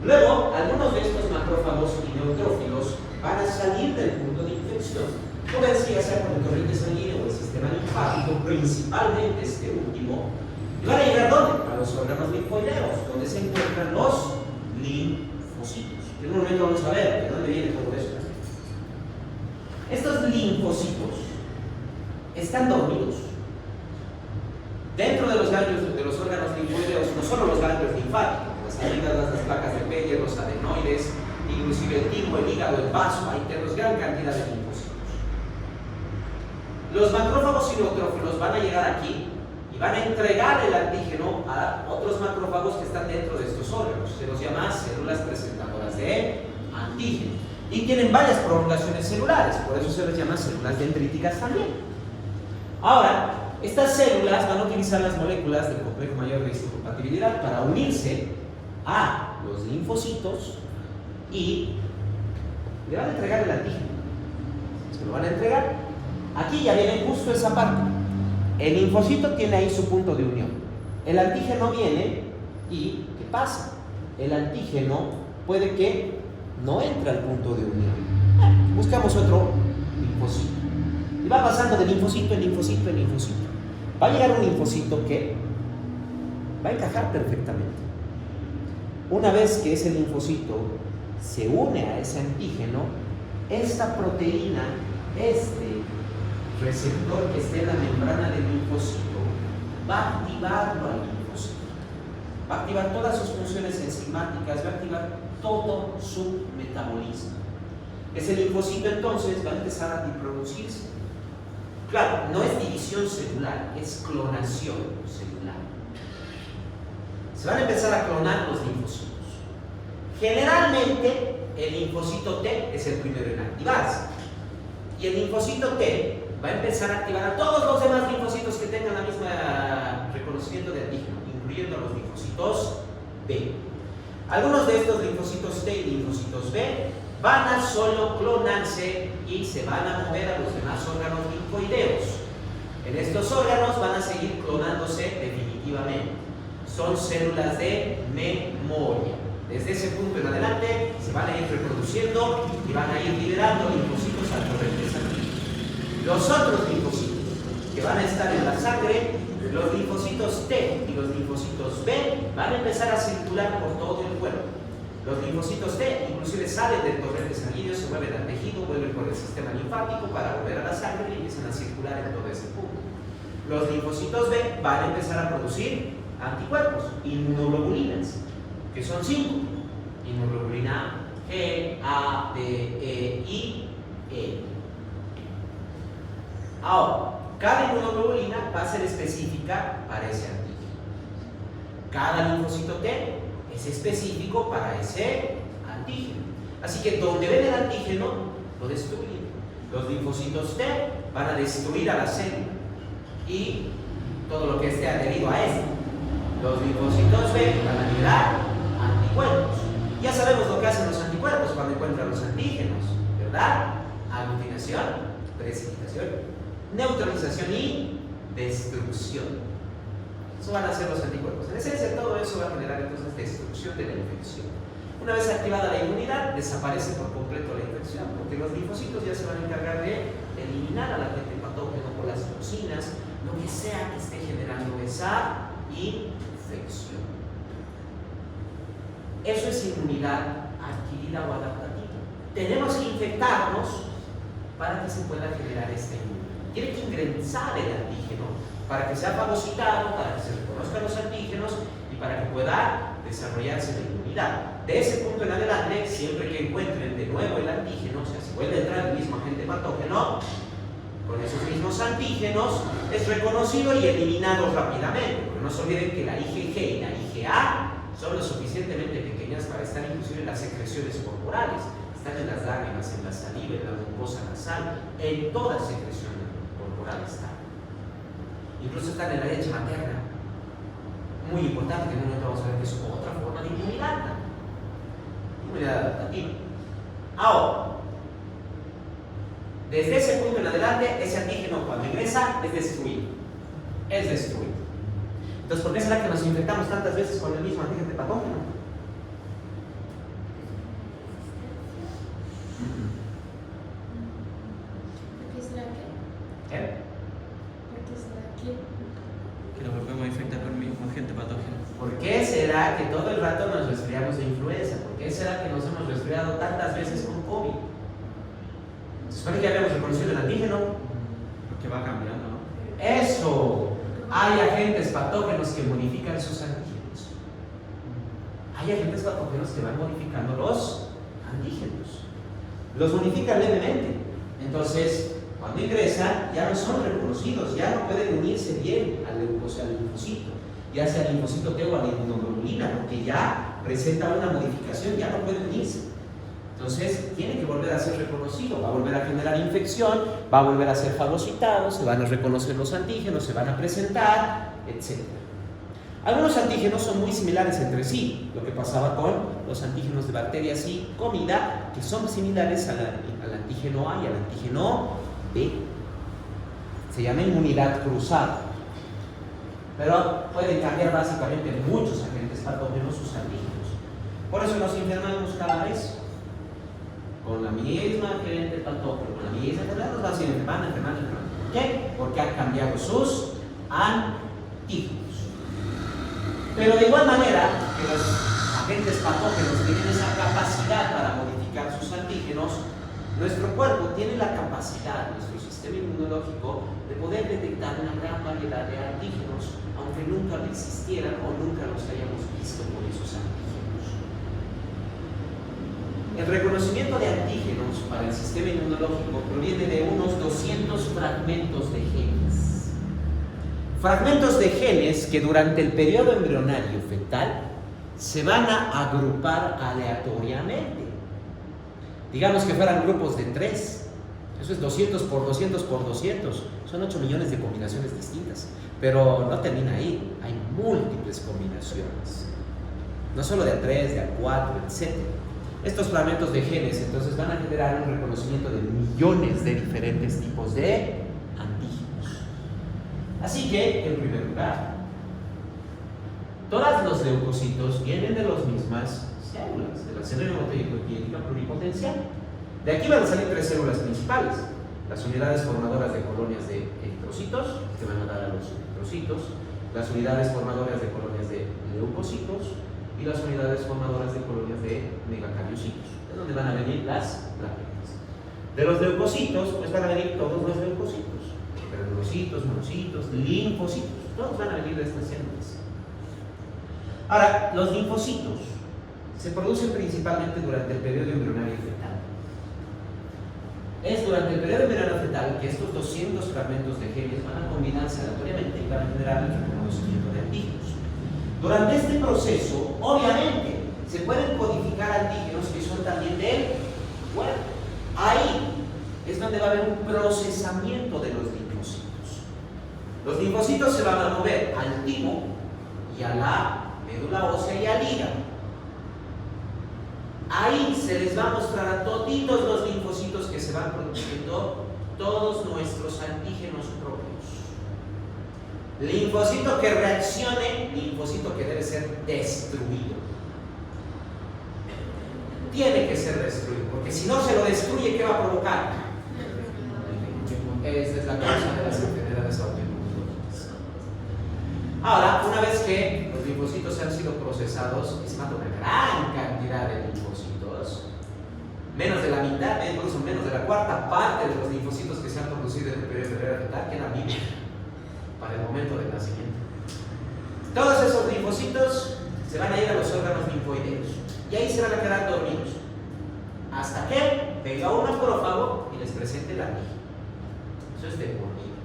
Luego, algunos de estos macrófagos y neutrófilos van a salir del punto de infección, como decía, sea por el torrente sanguíneo o el sistema linfático, principalmente este último, y van a llegar ¿dónde? A los órganos linfoideos, donde se encuentran los linfocitos. En un momento vamos a ver de dónde viene todo eso. Estos linfocitos están dormidos. Dentro de los ganglios, de los órganos linfoideos, no solo los ganglios linfáticos, las amígdalas, las placas de Peyer, los adenoides, inclusive el timo, el hígado, el vaso, ahí tenemos gran cantidad de linfocitos. Los macrófagos y neutrófilos van a llegar aquí y van a entregar el antígeno a otros macrófagos que están dentro de estos órganos. Se los llama células presentadoras de antígeno. Y tienen varias prolongaciones celulares, por eso se les llama células dendríticas también. Ahora, estas células van a utilizar las moléculas del complejo mayor de histocompatibilidad para unirse a los linfocitos y le van a entregar el antígeno. Se lo van a entregar. Aquí ya viene justo esa parte. El linfocito tiene ahí su punto de unión. El antígeno viene y ¿qué pasa? El antígeno puede que no entre al punto de unión. Buscamos otro linfocito. Y va pasando de linfocito en linfocito en linfocito. Va a llegar un linfocito que va a encajar perfectamente. Una vez que ese linfocito se une a ese antígeno, esta proteína, este receptor que esté en la membrana del linfocito, va a activarlo al linfocito. Va a activar todas sus funciones enzimáticas, va a activar todo su metabolismo. Ese linfocito entonces va a empezar a reproducirse. Claro, no es división celular, es clonación celular. Se van a empezar a clonar los linfocitos. Generalmente, el linfocito T es el primero en activarse. Y el linfocito T va a empezar a activar a todos los demás linfocitos que tengan la misma reconocimiento de antígeno, incluyendo a los linfocitos B. Algunos de estos linfocitos T y linfocitos B van a solo clonarse y se van a mover a los demás órganos linfoideos. En estos órganos van a seguir clonándose definitivamente. Son células de memoria. Desde ese punto en adelante se van a ir reproduciendo y van a ir liberando linfocitos al torrente sanguíneo. Los otros linfocitos que van a estar en la sangre, los linfocitos T y los linfocitos B, van a empezar a circular por todo el cuerpo. Los linfocitos T inclusive salen del torrente sanguíneo, se mueven al tejido, vuelven por el sistema linfático para volver a la sangre y empiezan a circular en todo ese punto. Los linfocitos B van a empezar a producir anticuerpos, inmunoglobulinas, que son 5. Inmunoglobulina G, A, D, E, I, E. Ahora, cada inmunoglobulina va a ser específica para ese antígeno. Cada linfocito T es específico para ese antígeno. Así que donde ven el antígeno, lo destruyen. Los linfocitos T van a destruir a la célula y todo lo que esté adherido a esto. Los linfocitos B van a liberar anticuerpos. Ya sabemos lo que hacen los anticuerpos cuando encuentran los antígenos, ¿verdad? Aglutinación, precipitación, neutralización y destrucción. Eso van a ser los anticuerpos. En esencia, todo eso va a generar entonces destrucción de la infección. Una vez activada la inmunidad, desaparece por completo la infección, porque los linfocitos ya se van a encargar de eliminar al agente patógeno por las toxinas, lo que sea que esté generando esa infección. Eso es inmunidad adquirida o adaptativa. Tenemos que infectarnos para que se pueda generar esta inmunidad. Tiene que ingresar el antígeno para que sea fagocitado, para que se reconozcan los antígenos y para que pueda desarrollarse la inmunidad. De ese punto en adelante, siempre que encuentren de nuevo el antígeno, o sea, si vuelve a entrar el mismo agente patógeno, con esos mismos antígenos, es reconocido y eliminado rápidamente. Porque no se olviden que la IgG y la IgA son lo suficientemente pequeñas para estar inclusive en las secreciones corporales. Están en las lágrimas, en la saliva, en la mucosa nasal, en toda secreción corporal están. Incluso están en la leche materna. Muy importante, que en un momento vamos a ver que es otra forma de inmunidad. Inmunidad adaptativa. Ahora, desde ese punto en adelante, ese antígeno cuando ingresa es destruido. Es destruido. Entonces, ¿por qué será que nos infectamos tantas veces con el mismo antígeno patógeno? ¿Por qué será que? ¿Qué? ¿Por qué será que? Que nos volvemos a infectar con el mismo agente patógeno. ¿Por qué será que todo el rato nos resfriamos de influenza? ¿Por qué será que nos hemos resfriado tantas veces con COVID? Se supone que ya habíamos reconocido el antígeno. Porque va cambiando, ¿no? Eso. Hay agentes patógenos que modifican sus antígenos. Hay agentes patógenos que van modificando los antígenos. Los modifican levemente. Entonces, cuando ingresan, ya no son reconocidos, ya no pueden unirse bien al linfocito, ya sea al linfocito T o a la inmunoglobulina, porque ya presenta una modificación, ya no pueden unirse. Entonces, tiene que volver a ser reconocido, va a volver a generar infección, va a volver a ser fagocitado, se van a reconocer los antígenos, se van a presentar, etc. Algunos antígenos son muy similares entre sí, lo que pasaba con los antígenos de bacterias y comida, que son similares al antígeno A y al antígeno B. Se llama inmunidad cruzada. Pero pueden cambiar básicamente muchos agentes patógenos sus antígenos. Por eso nos enfermamos cada vez. Con la misma agente patógeno, con la misma enfermedad, nos va a seguir enfermando. ¿Por qué? Porque han cambiado sus antígenos. Pero de igual manera que los agentes patógenos tienen esa capacidad para modificar sus antígenos, nuestro cuerpo tiene la capacidad, nuestro sistema inmunológico, de poder detectar una gran variedad de antígenos, aunque nunca existieran o nunca los hayamos visto por esos antígenos. El reconocimiento de antígenos para el sistema inmunológico proviene de unos 200 fragmentos de genes. Fragmentos de genes que durante el periodo embrionario fetal se van a agrupar aleatoriamente. Digamos que fueran grupos de 3. Eso es 200 por 200 por 200. Son 8 millones de combinaciones distintas. Pero no termina ahí. Hay múltiples combinaciones. No solo de A3, de A4, etc. Estos fragmentos de genes entonces van a generar un reconocimiento de millones de diferentes tipos de antígenos. Así que, en primer lugar, todos los leucocitos vienen de las mismas células, de la célula hematopoyética pluripotencial. De aquí van a salir 3 células principales: las unidades formadoras de colonias de eritrocitos, que van a dar a los eritrocitos, las unidades formadoras de colonias de leucocitos y las unidades formadoras de colonias de megacariocitos, es donde van a venir las plaquetas. De los leucocitos, pues van a venir todos los leucocitos, granulocitos, monocitos, linfocitos, todos van a venir de estas células. Ahora, los linfocitos se producen principalmente durante el periodo embrionario fetal. Es durante el periodo embrionario fetal que estos 200 fragmentos de genes van a combinarse aleatoriamente y van a generar el reconocimiento de antígenos. Durante este proceso, obviamente, se pueden codificar antígenos que son también del cuerpo. Ahí es donde va a haber un procesamiento de los linfocitos. Los linfocitos se van a mover al timo y a la médula ósea y al hígado. Ahí se les va a mostrar a toditos los linfocitos que se van produciendo todos nuestros antígenos propios. Linfocito que reaccione, linfocito que debe ser destruido. Tiene que ser destruido, porque si no se lo destruye, ¿qué va a provocar? Esa es la causa de las enfermedades autoinmunológicas. Ahora, una vez que los linfocitos han sido procesados, se mata una gran cantidad de linfocitos, menos de la mitad, incluso menos de la cuarta parte de los linfocitos que se han producido en el periodo fetal quedan vivos para el momento del nacimiento. Todos esos linfocitos se van a ir a los órganos linfoideos y ahí se van a quedar dormidos hasta que venga un macrófago y les presente el antígeno. Eso es de por vida.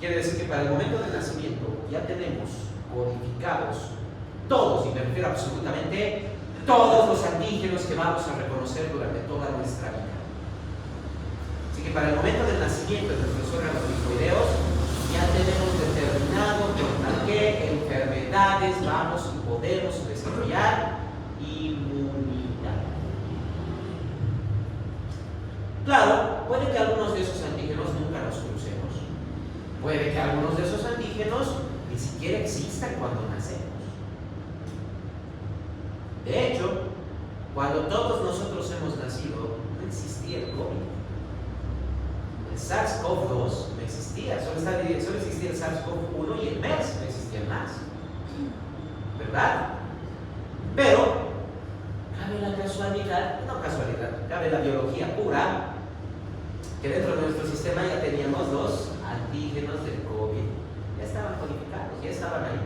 Quiere decir que para el momento del nacimiento ya tenemos codificados todos, y me refiero a absolutamente todos los antígenos que vamos a reconocer durante toda nuestra vida. Así que para el momento del nacimiento de nuestros órganos linfoideos ya tenemos determinado contra qué enfermedades vamos y podemos desarrollar inmunidad. Claro, puede que algunos de esos antígenos nunca los crucemos. Puede que algunos de esos antígenos ni siquiera existan cuando nacemos. De hecho, cuando todos nosotros hemos nacido, no existía el COVID. El SARS-CoV-2 no existía, solo existía el SARS-CoV-1 y el MERS, no existían más. ¿Verdad? Pero, cabe la casualidad, no casualidad, cabe la biología pura, que dentro de nuestro sistema ya teníamos los antígenos del COVID. Ya estaban codificados, ya estaban ahí.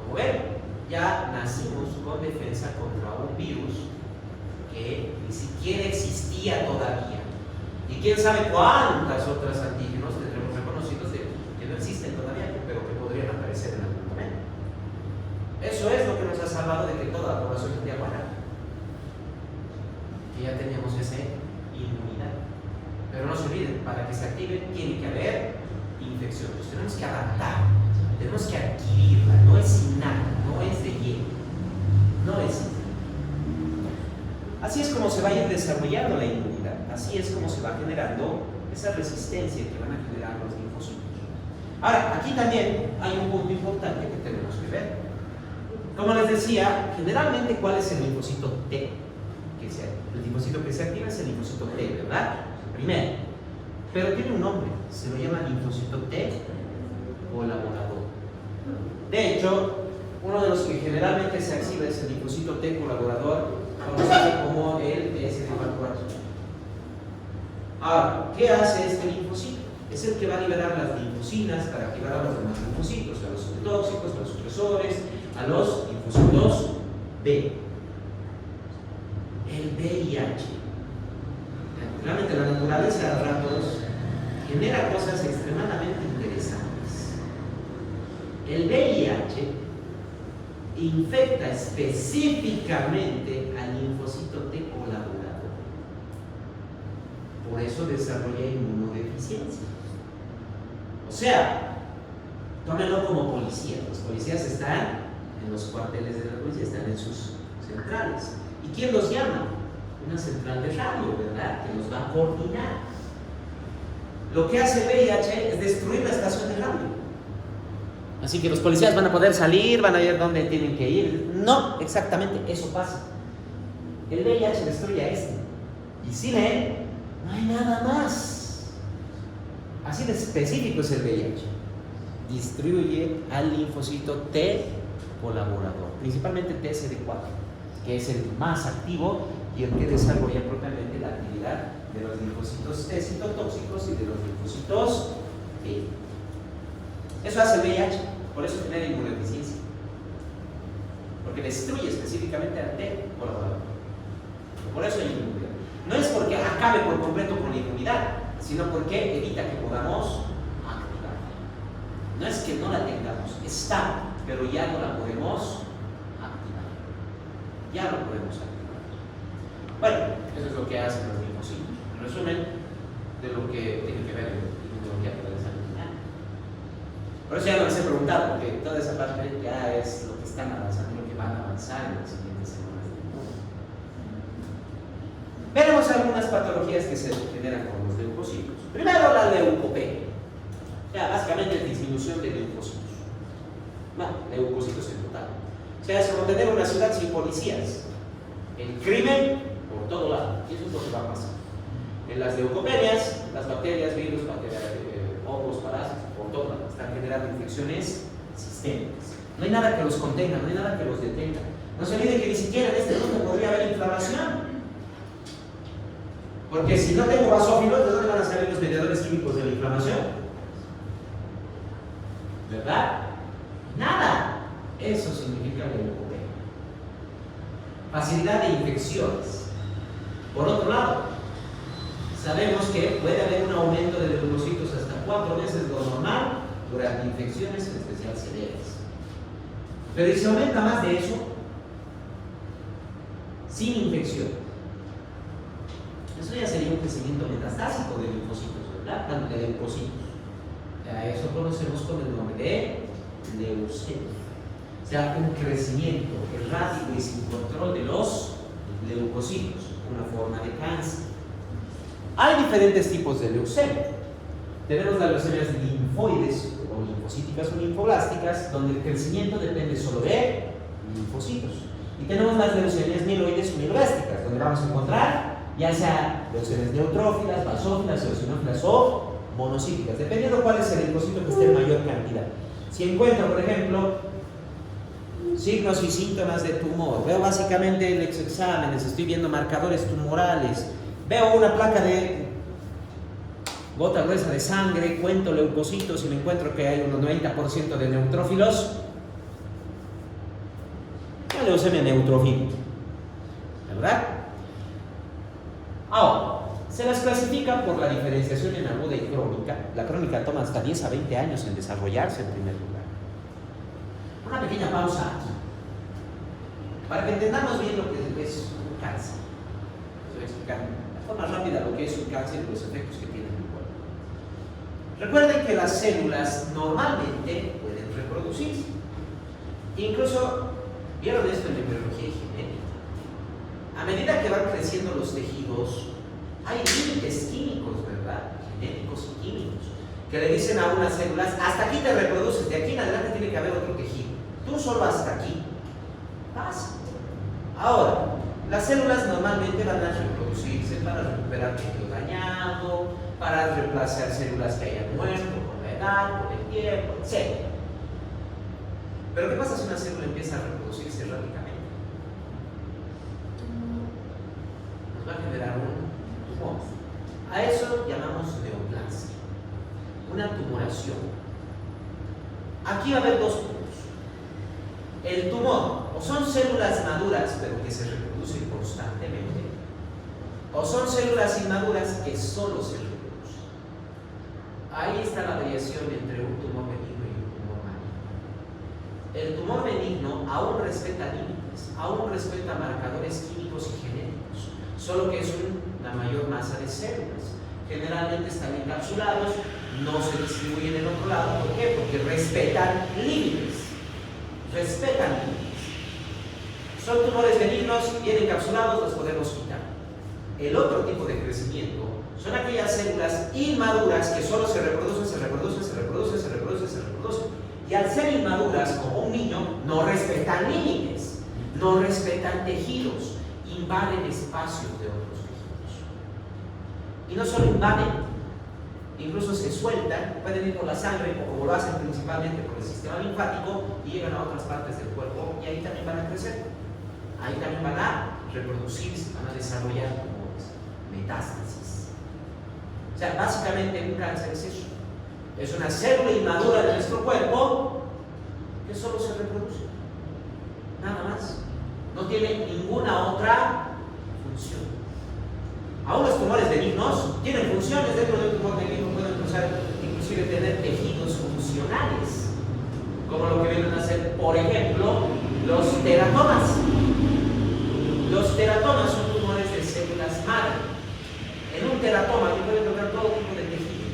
Como ven, ya nacimos con defensa contra un virus que ni siquiera existía todavía. Y quién sabe cuántas otras antígenos tendremos reconocidos que no existen todavía, pero que podrían aparecer en algún momento. Eso es lo que nos ha salvado de que toda la población esté buena. Que ya teníamos esa inmunidad. Pero no se olviden, para que se active tiene que haber infección. Nos tenemos que adaptar, tenemos que adquirirla, no es innata, no es de hielo, no es innata. Así es como se va a ir desarrollando la inmunidad, así es como se va generando esa resistencia que van a generar los linfocitos. Ahora, aquí también hay un punto importante que tenemos que ver. Como les decía, generalmente, ¿cuál es el linfocito T? El linfocito que se activa es el linfocito T, ¿verdad? Primero, pero tiene un nombre, se lo llama linfocito T colaborador. De hecho, uno de los que generalmente se activa es el linfocito T colaborador, conocido como el TSD4. Ahora, ¿qué hace este linfocito? Es el que va a liberar las linfocinas para activar a los demás linfocitos, a los citotóxicos, a los supresores, a los linfocitos B. El VIH. Realmente la naturaleza de ratos genera cosas extremadamente interesantes. El VIH infecta específicamente al linfocito T colaborador. Por eso desarrolla inmunodeficiencia. O sea, tómenlo como policía. Los policías están en los cuarteles de la policía, están en sus centrales. ¿Y quién los llama? Una central de radio, ¿verdad? Que los va a coordinar. Lo que hace el VIH es destruir la estación de radio. Así que los policías van a poder salir, van a ver dónde tienen que ir. No, exactamente, eso pasa. El VIH destruye a este. Y sin él, no hay nada más. Así de específico es el VIH. Destruye al linfocito T colaborador, principalmente TSD4, que es el más activo y el que desarrolla propiamente la actividad de los linfocitos T citotóxicos y de los linfocitos B. Eso hace el VIH, por eso genera inmunodeficiencia, porque destruye específicamente al T colaborador. Por eso hay inmunidad. No es porque acabe por completo con la inmunidad, sino porque evita que podamos activarla. No es que no la tengamos, está, pero ya no la podemos activar. Ya no podemos activar. Bueno, eso es lo que hacen los linfocitos. En resumen, de lo que tiene que ver en inmunología para la salud. Por eso ya no les he preguntado, porque toda esa parte ya es lo que están avanzando, lo que van a avanzar en las siguientes semanas. Veremos algunas patologías que se generan con los leucocitos. Primero, la leucopenia. O sea, básicamente es disminución de leucocitos. Bueno, leucocitos en total. O sea, es como tener una ciudad sin policías. El crimen por todo lado. Y eso es lo que va a pasar. En las leucopenias, las bacterias, virus, hongos, parásitos, por todo lado, están generando infecciones sistémicas. No hay nada que los contenga, no hay nada que los detenga. No se olviden que ni siquiera en este mundo podría haber inflamación. Porque si no tengo basófilos, ¿de dónde van a salir los mediadores químicos de la inflamación? ¿Verdad? Nada. Eso significa leucopenia. Facilidad de infecciones. Por otro lado, sabemos que puede haber un aumento de leucocitos hasta 4 veces lo normal durante infecciones, en especial severas. Pero si aumenta más de eso, sin infección, eso ya sería un crecimiento metastásico de linfocitos, ¿verdad? De leucocitos. A eso conocemos con el nombre de leucemia. O sea, un crecimiento errático y sin control de los leucocitos, una forma de cáncer. Hay diferentes tipos de leucemia. Tenemos las leucemias linfoides o linfocíticas o linfoblásticas, donde el crecimiento depende solo de linfocitos. Y tenemos las leucemias mieloides o mieloblásticas, donde vamos a encontrar ya sea leucemias neutrófilas, basófilas, eosinófilas o monocíticas, dependiendo cuál es el linfocito que esté en mayor cantidad. Si encuentro, por ejemplo, signos y síntomas de tumor, veo básicamente los exámenes, estoy viendo marcadores tumorales, veo una placa de gota gruesa de sangre, cuento leucocitos y me encuentro que hay un 90% de neutrófilos, una leucemia neutrófica, ¿verdad? Ahora, se las clasifica por la diferenciación en aguda y crónica. La crónica toma hasta 10 a 20 años en desarrollarse en primer lugar. Una pequeña pausa aquí, para que entendamos bien lo que es un cáncer. Les voy a explicar de forma rápida lo que es un cáncer y los efectos que tiene en el cuerpo. Recuerden que las células normalmente pueden reproducirse. Incluso, ¿vieron esto en la embriología y genética? A medida que van creciendo los tejidos, hay límites químicos, ¿verdad? Genéticos y químicos, que le dicen a unas células, hasta aquí te reproduces, de aquí en adelante tiene que haber otro tejido. Tú solo hasta aquí. Pasa. Ahora, las células normalmente van a reproducirse para recuperar tejido dañado, para reemplazar células que hayan muerto con la edad, con el tiempo, etc. Pero ¿qué pasa si una célula empieza a reproducirse rápidamente? Nos va a generar un tumor. A eso llamamos neoplasia, una tumoración. Aquí va a haber dos puntos. El tumor, o son células maduras pero que se reproducen constantemente, o son células inmaduras que solo se reproducen. Ahí está la variación entre un tumor benigno y un tumor maligno. El tumor benigno aún respeta límites, aún respeta marcadores químicos y genéticos, solo que es una mayor masa de células. Generalmente están encapsulados, no se distribuyen en otro lado. ¿Por qué? Porque respetan límites. Respetan límites. Son tumores benignos, bien encapsulados, los podemos quitar. El otro tipo de crecimiento son aquellas células inmaduras que solo se reproducen, se reproducen, se reproducen, se reproducen, se reproducen. Y al ser inmaduras, como un niño, no respetan límites, no respetan tejidos, invaden espacios de otros tejidos. Y no solo invaden, incluso se sueltan, pueden ir por la sangre o como lo hacen principalmente por el sistema linfático y llegan a otras partes del cuerpo y ahí también van a crecer, ahí también van a reproducirse, van a desarrollar tumores, metástasis. O sea, básicamente un cáncer es eso, es una célula inmadura de nuestro cuerpo que solo se reproduce, nada más, no tiene ninguna otra función. Aún los tumores benignos tienen funciones. Dentro de un tumor benigno pueden inclusive tener tejidos funcionales, como lo que vienen a ser, por ejemplo, los teratomas. Los teratomas son tumores de células madre. En un teratoma se puede encontrar todo tipo de tejido.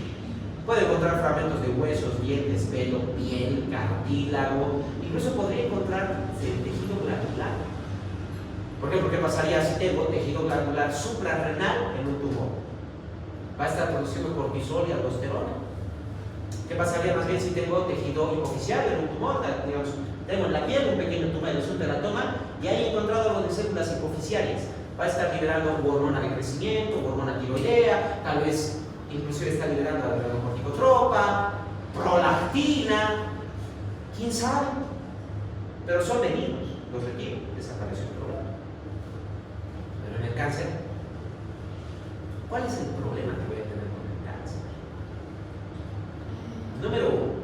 Puede encontrar fragmentos de huesos, dientes, pelo, piel, cartílago. Incluso podría encontrar tejido glandular. ¿Por qué? Porque pasaría si tengo tejido glandular suprarrenal en un tumor. Va a estar produciendo cortisol y aldosterona. ¿Qué pasaría más bien si tengo tejido hipoficial en un tumor? Digamos, tengo en la piel un pequeño tumor, es un teratoma, y ahí he encontrado algo de células hipoficiales. Va a estar liberando hormona de crecimiento, hormona tiroidea, tal vez inclusive está liberando adrenocorticotropa, prolactina, quién sabe. Pero son benignos, los retiro, desapareció el problema. Pero en el cáncer, ¿cuál es el problema que voy a tener con el cáncer? Número 1,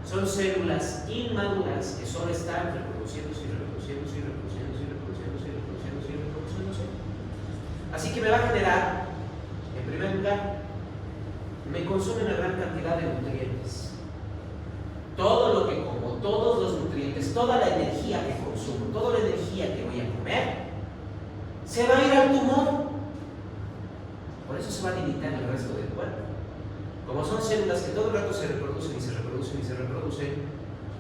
son células inmaduras que solo están reproduciéndose y reproduciéndose y reproduciéndose y reproduciéndose y reproduciéndose y reproduciéndose. Así que me va a generar, en primer lugar, me consume una gran cantidad de nutrientes. Todo lo que como todos los nutrientes, toda la energía que consumo, toda la energía que voy a comer, se va a ir al tumor. Por eso se va a limitar el resto del cuerpo. Como son células que todo el rato se reproducen y se reproducen y se reproducen,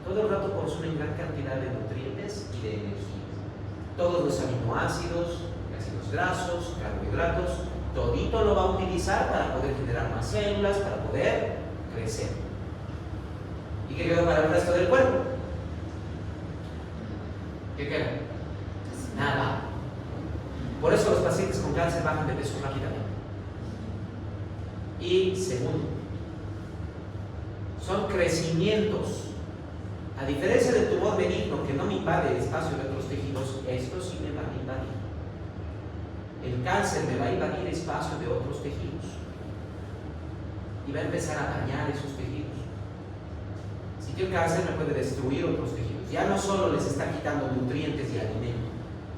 todo el rato consumen gran cantidad de nutrientes y de energía. Todos los aminoácidos, ácidos grasos, carbohidratos, todito lo va a utilizar para poder generar más células, para poder crecer. ¿Y qué quedó para el resto del cuerpo? ¿Qué queda? Nada. Por eso los pacientes con cáncer bajan de peso rápidamente. Y segundo, son crecimientos. A diferencia del tumor benigno que no me invade el espacio de otros tejidos, esto sí me va a invadir. El cáncer me va a invadir espacio de otros tejidos y va a empezar a dañar esos tejidos. Así que el cáncer me puede destruir otros tejidos. Ya no solo les está quitando nutrientes y alimento,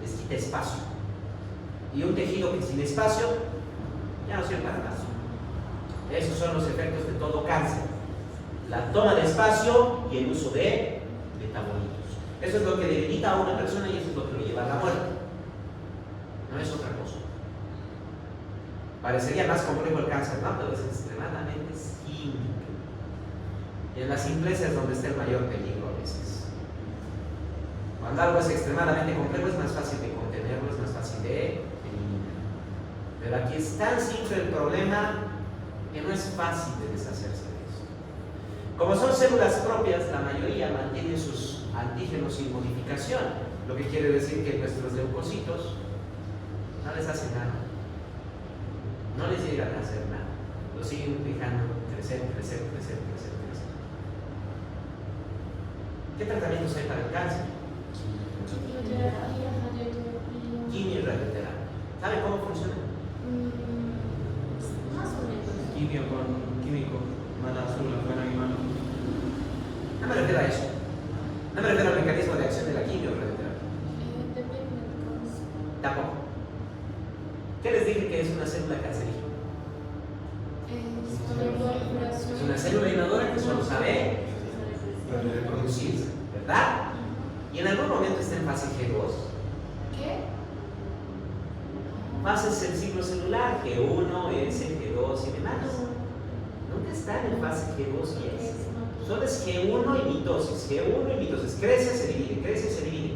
les quita espacio. Y un tejido que sin espacio ya no sirve para nada. Esos son los efectos de todo cáncer: la toma de espacio y el uso de metabolitos. Eso es lo que debilita a una persona y eso es lo que lo lleva a la muerte. No es otra cosa. Parecería más complejo el cáncer, ¿no? Pero es extremadamente químico. Y en la simpleza es donde está el mayor peligro a veces. Cuando algo es extremadamente complejo es más fácil de contenerlo, es más fácil de eliminar. Pero aquí es tan simple el problema que no es fácil de deshacerse de eso. Como son células propias, la mayoría mantienen sus antígenos sin modificación, lo que quiere decir que nuestros leucocitos no les hacen nada, no les llegan a hacer nada, lo siguen dejando crecer, crecer, crecer, crecer, crecer. ¿Qué tratamientos hay para el cáncer? Quimioterapia, radioterapia. Quimio y radioterapia. ¿Saben cómo funciona? Más o menos. Químico, mata células buenas y malas. No me refiero a eso. No me refiero al mecanismo de acción de la quimio o radioterapia. Depende del caso. Tampoco. ¿Qué les dije que es una célula cancerígena? Es una célula inodora que solo sabe reproducirse, ¿verdad? Y en algún momento está en fase G2. ¿Qué? Fases del ciclo celular, G1, S, G2 y demás. Nunca están en fase G2 y S. Solo es G1 y mitosis, G1 y mitosis. Crece, se divide, crece, se divide.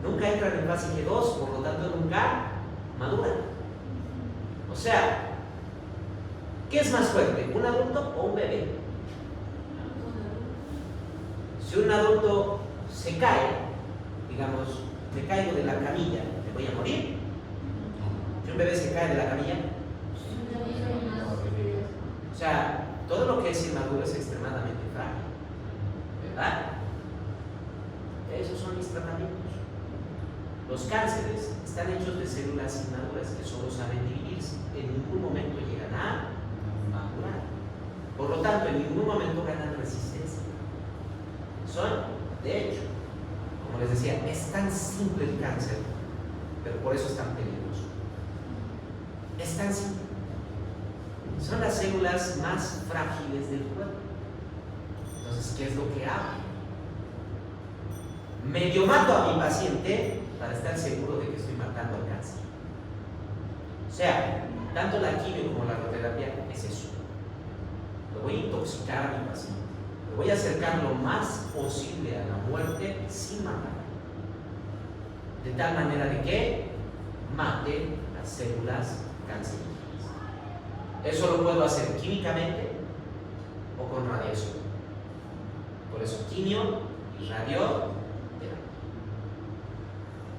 Nunca entran en fase G2, por lo tanto nunca maduran. O sea, ¿qué es más fuerte, un adulto o un bebé? Si un adulto se cae, digamos, me caigo de la camilla, ¿me voy a morir? Si un bebé se cae de la camilla, o sea, todo lo que es inmaduro es extremadamente frágil, ¿verdad? Esos son mis tratamientos. Los cánceres están hechos de células inmaduras que solo saben dividirse. En ningún momento llegan a madurar. Por lo tanto, en ningún momento ganan resistencia. Son, de hecho, como les decía, es tan simple el cáncer, pero por eso es tan peligroso. Es tan simple. Son las células más frágiles del cuerpo. Entonces, ¿qué es lo que hago? Medio mato a mi paciente para estar seguro de que estoy matando al cáncer. O sea, tanto la quimio como la radioterapia es eso. Lo voy a intoxicar a mi paciente. Lo voy a acercar lo más posible a la muerte sin matar. De tal manera de que mate las células cancerígenas. Eso lo puedo hacer químicamente o con radiación. Por eso quimio y radioterapia.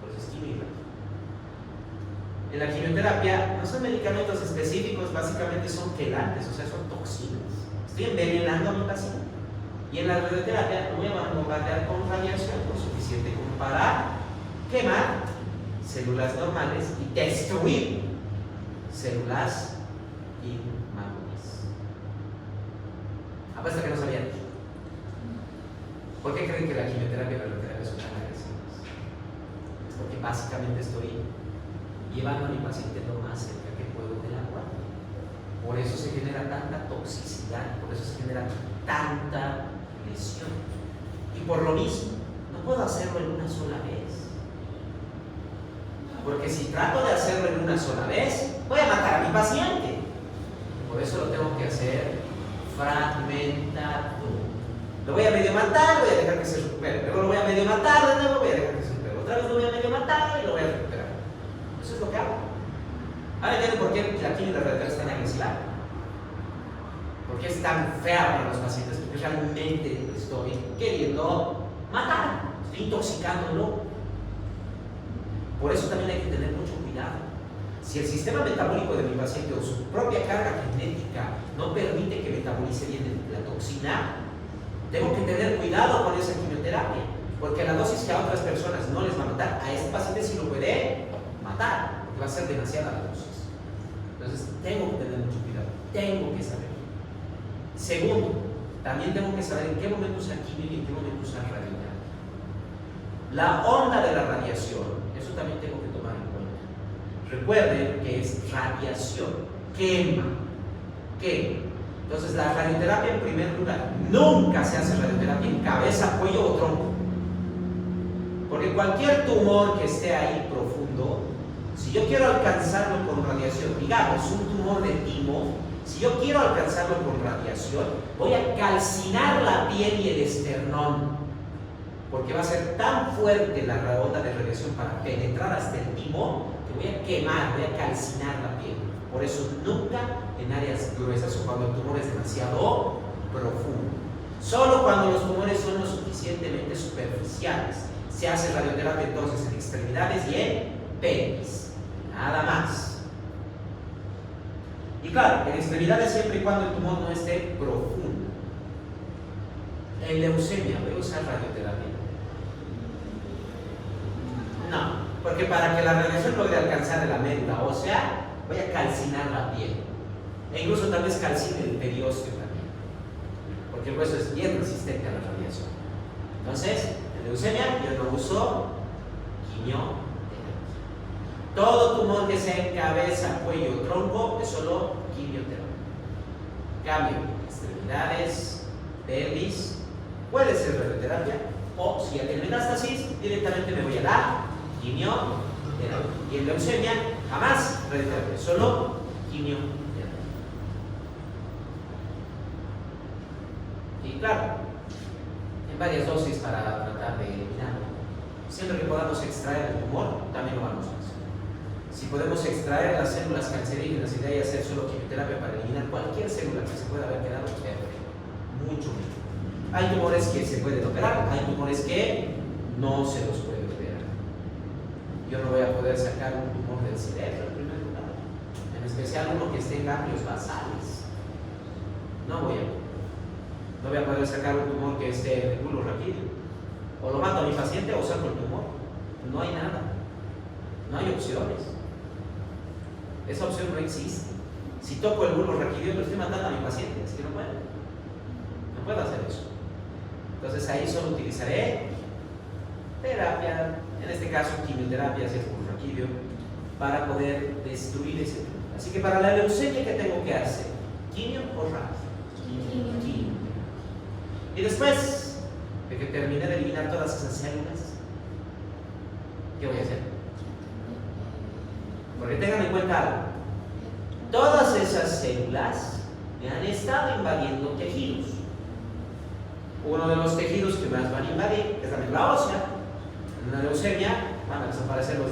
Por eso es quimio y radio. En la quimioterapia no son medicamentos específicos, básicamente son quelantes, o sea, son toxinas. Estoy envenenando a mi paciente. Y en la radioterapia no me van a bombardear con radiación lo suficiente como para quemar células normales y destruir células inmaduras. Apuesto que no sabían. ¿Por qué creen que la quimioterapia y la radioterapia son tan agresivas? Es porque básicamente estoy llevando a mi paciente lo más cerca que puedo de la muerte. Por eso se genera tanta toxicidad, por eso se genera tanta lesión. Y por lo mismo, no puedo hacerlo en una sola vez. Porque si trato de hacerlo en una sola vez, voy a matar a mi paciente. Por eso lo tengo que hacer fragmentado. Lo voy a medio matar, voy a dejar que se recupere. Luego lo voy a medio matar, de nuevo voy a dejar que se recupere. Otra vez lo voy a medio matar y lo voy a recuperar. Eso es lo que hago. Ahora entiendo por qué la quimio y la radioterapia es tan agresiva. ¿Por qué es tan fea para los pacientes? Porque realmente estoy queriendo matar, estoy intoxicándolo. Por eso también hay que tener mucho cuidado. Si el sistema metabólico de mi paciente o su propia carga genética no permite que metabolice bien la toxina, tengo que tener cuidado con esa quimioterapia, porque la dosis que a otras personas no les va a matar, a este paciente sí lo puede matar, porque va a ser demasiada la dosis. Entonces tengo que tener mucho cuidado, tengo que saber. Segundo, también tengo que saber en qué momento usar quimio y en qué momento usar radioterapia. La onda de la radiación, eso también tengo que tomar en cuenta. Recuerden que es radiación, quema. Entonces la radioterapia en primer lugar, nunca se hace radioterapia en cabeza, cuello o tronco. Porque cualquier tumor que esté ahí profundo, si yo quiero alcanzarlo con radiación, digamos un tumor de timo, si yo quiero alcanzarlo con radiación, voy a calcinar la piel y el esternón, porque va a ser tan fuerte la onda de radiación para penetrar hasta el timo que voy a quemar, voy a calcinar la piel. Por eso nunca en áreas gruesas o cuando el tumor es demasiado profundo. Solo cuando los tumores son lo suficientemente superficiales se hace radioterapia entonces en extremidades y en pelvis. Nada más. Y claro, en extremidades siempre y cuando el tumor no esté profundo. En leucemia, ¿voy a usar radioterapia? No, porque para que la radiación logre alcanzar la médula ósea, voy a calcinar la piel. E incluso tal vez calcine el periósteo también, porque el hueso es bien resistente a la radiación. Entonces, en leucemia yo no uso quimioterapia. Todo tumor que sea en cabeza, cuello o tronco es solo quimioterapia. Cambio, extremidades, pelvis, puede ser radioterapia, o si ya tiene metástasis, directamente me voy a la quimioterapia. Y en leucemia, jamás radioterapia, solo quimioterapia. Y claro, en varias dosis para tratar de eliminarlo. Siempre que podamos extraer el tumor, también lo vamos a hacer. Si podemos extraer las células cancerígenas y de ahí hacer solo quimioterapia para eliminar cualquier célula que se pueda haber quedado, mucho mejor. Hay tumores que se pueden operar, hay tumores que no se los puede operar. Yo no voy a poder sacar un tumor del cerebro en primer lugar, en especial uno que esté en ganglios basales. No voy a poder sacar un tumor que esté en el bulbo raquídeo. O lo mato a mi paciente o saco el tumor. No hay nada, no hay opciones. Esa opción no existe. Si toco el bulbo raquídeo, lo estoy matando a mi paciente, es que no puedo. No puedo hacer eso. Entonces ahí solo utilizaré terapia, en este caso quimioterapia, si es bulbo raquídeo, para poder destruir ese tumor. Así que para la leucemia, ¿qué tengo que hacer? ¿Quimio o radio? Quimio. Y después de que termine de eliminar todas esas células, ¿qué voy a hacer? Porque tengan en cuenta algo. Todas esas células me han estado invadiendo tejidos. Uno de los tejidos que más van a invadir es la médula ósea. En una leucemia van a desaparecer las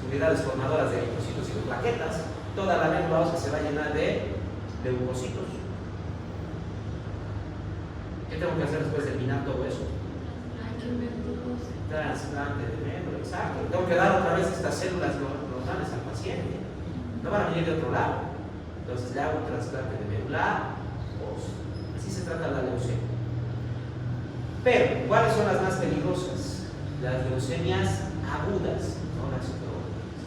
unidades formadoras de leucocitos y de plaquetas. Toda la médula ósea se va a llenar de leucocitos. ¿Qué tengo que hacer después de eliminar todo eso? Trasplante de médula, exacto. Tengo que dar otra vez estas células normales al paciente. No van a venir de otro lado. Entonces le hago un trasplante de médula ósea. Así se trata la leucemia. Pero, ¿cuáles son las más peligrosas? Las leucemias agudas, no las crónicas.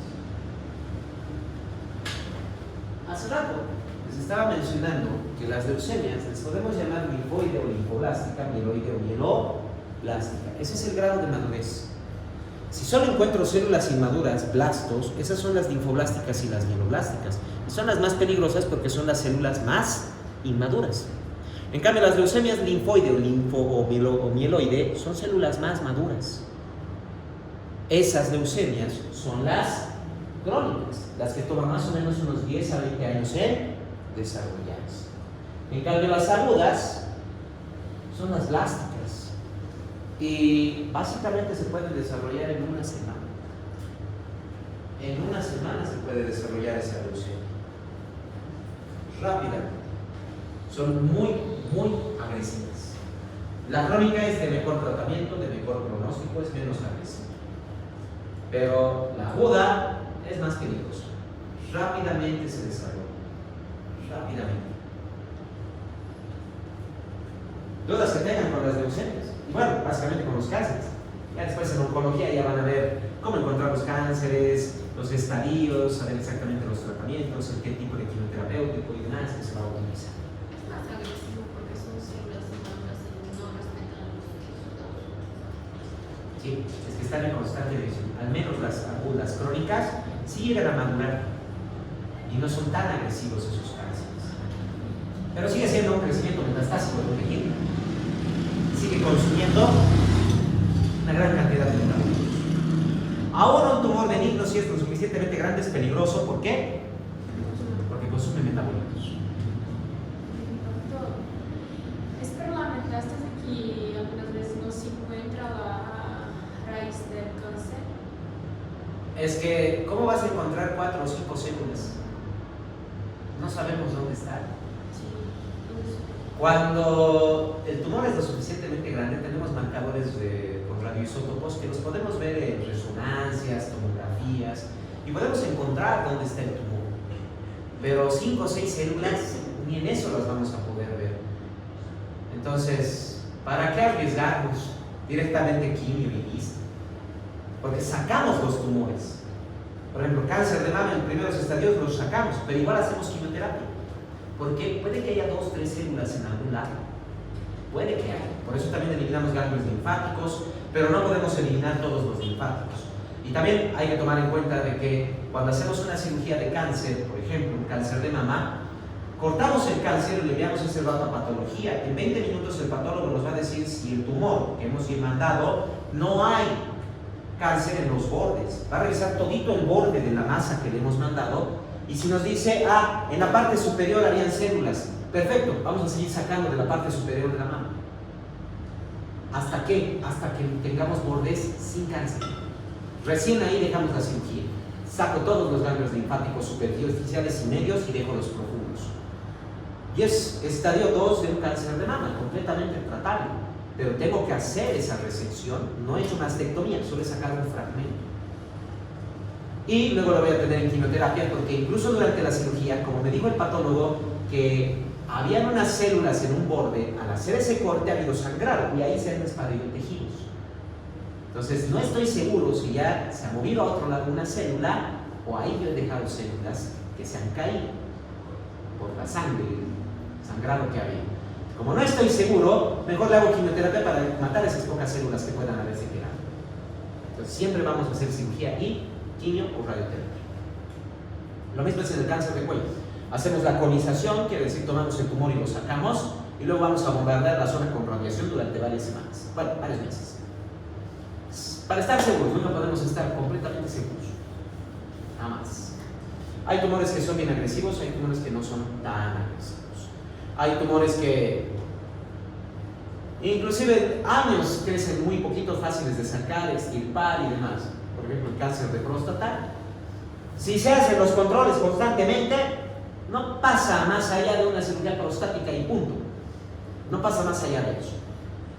Hace rato les estaba mencionando que las leucemias les podemos llamar linfoide o linfoblástica, mieloide o mieloblástica. Ese es el grado de madurez. Si solo encuentro células inmaduras, blastos, esas son las linfoblásticas y las mieloblásticas. Y son las más peligrosas porque son las células más inmaduras. En cambio, las leucemias linfoide o mieloide son células más maduras. Esas leucemias son las crónicas, las que toman más o menos unos 10 a 20 años en desarrollarse. En cambio, las agudas son las blásticas y básicamente se pueden desarrollar en una semana. En una semana se puede desarrollar esa leucemia. Rápidamente. Son muy agresivas. La crónica es de mejor tratamiento, de mejor pronóstico, es menos agresiva. Pero la aguda es más peligrosa. Rápidamente se desarrolla. Rápidamente. Dudas que tengan con las leucemias. Y bueno, básicamente con los cánceres. Ya después en oncología ya van a ver cómo encontrar los cánceres, los estadios, saber exactamente los tratamientos, qué tipo de quimioterapéutico y demás que se va a utilizar. Es más agresivo porque son células humanas y no respetan los resultados. Sí, es que están en constante división. Al menos las agudas crónicas sí llegan a madurar y no son tan agresivos esos cánceres. Pero sigue siendo un crecimiento metastásico del tejido. Sigue consumiendo una gran cantidad de metabolitos. Ahora un tumor benigno, si es lo suficientemente grande, es peligroso. ¿Por qué? Porque consume metabolitos. Doctor, es por la metástasis que algunas veces no se encuentra la raíz del cáncer. Es que, ¿cómo vas a encontrar 4 o 5 células? No sabemos dónde están. Sí, Cuando el tumor es lo suficientemente grande, tenemos marcadores con radioisótopos que los podemos ver en resonancias, tomografías y podemos encontrar dónde está el tumor. Pero 5 o 6 células, ni en eso las vamos a poder ver. Entonces, ¿para qué arriesgarnos directamente quimio y listo? Porque sacamos los tumores. Por ejemplo, cáncer de mama en primeros estadios los sacamos, pero igual hacemos quimioterapia. Porque puede que haya 2 o 3 células en algún lado. Puede que haya. Por eso también eliminamos ganglios linfáticos, pero no podemos eliminar todos los linfáticos. Y también hay que tomar en cuenta de que cuando hacemos una cirugía de cáncer, por ejemplo, un cáncer de mama, cortamos el cáncer y le enviamos ese rato a patología. En 20 minutos el patólogo nos va a decir si el tumor que hemos mandado no hay cáncer en los bordes. Va a revisar todito el borde de la masa que le hemos mandado. Y si nos dice, en la parte superior habían células, perfecto, vamos a seguir sacando de la parte superior de la mama. ¿Hasta qué? Hasta que tengamos bordes sin cáncer. Recién ahí dejamos la cirugía. Saco todos los ganglios linfáticos superficiales y medios y dejo los profundos. Y es estadio 2 de un cáncer de mama, completamente tratable. Pero tengo que hacer esa resección, no he hecho una mastectomía, solo he sacado un fragmento. Y luego lo voy a tener en quimioterapia porque incluso durante la cirugía, como me dijo el patólogo, que habían unas células en un borde, al hacer ese corte ha habido sangrado y ahí se han despedido tejidos. Entonces no estoy seguro si ya se ha movido a otro lado una célula o ahí yo he dejado células que se han caído por la sangre, el sangrado que había. Como no estoy seguro, mejor le hago quimioterapia para matar esas pocas células que puedan haberse quedado. Entonces siempre vamos a hacer cirugía y quimio o radioterapia. Lo mismo es en el cáncer de cuello. Hacemos la conización, quiere decir tomamos el tumor y lo sacamos y luego vamos a bombardear la zona con radiación durante varias semanas, bueno, varios meses. Para estar seguros, no podemos estar completamente seguros. Nada más. Hay tumores que son bien agresivos, hay tumores que no son tan agresivos. Hay tumores que inclusive años crecen muy poquito, fáciles de sacar, extirpar y demás. Por ejemplo, el cáncer de próstata. Si se hacen los controles constantemente, no pasa más allá de una cirugía prostática y punto. No pasa más allá de eso.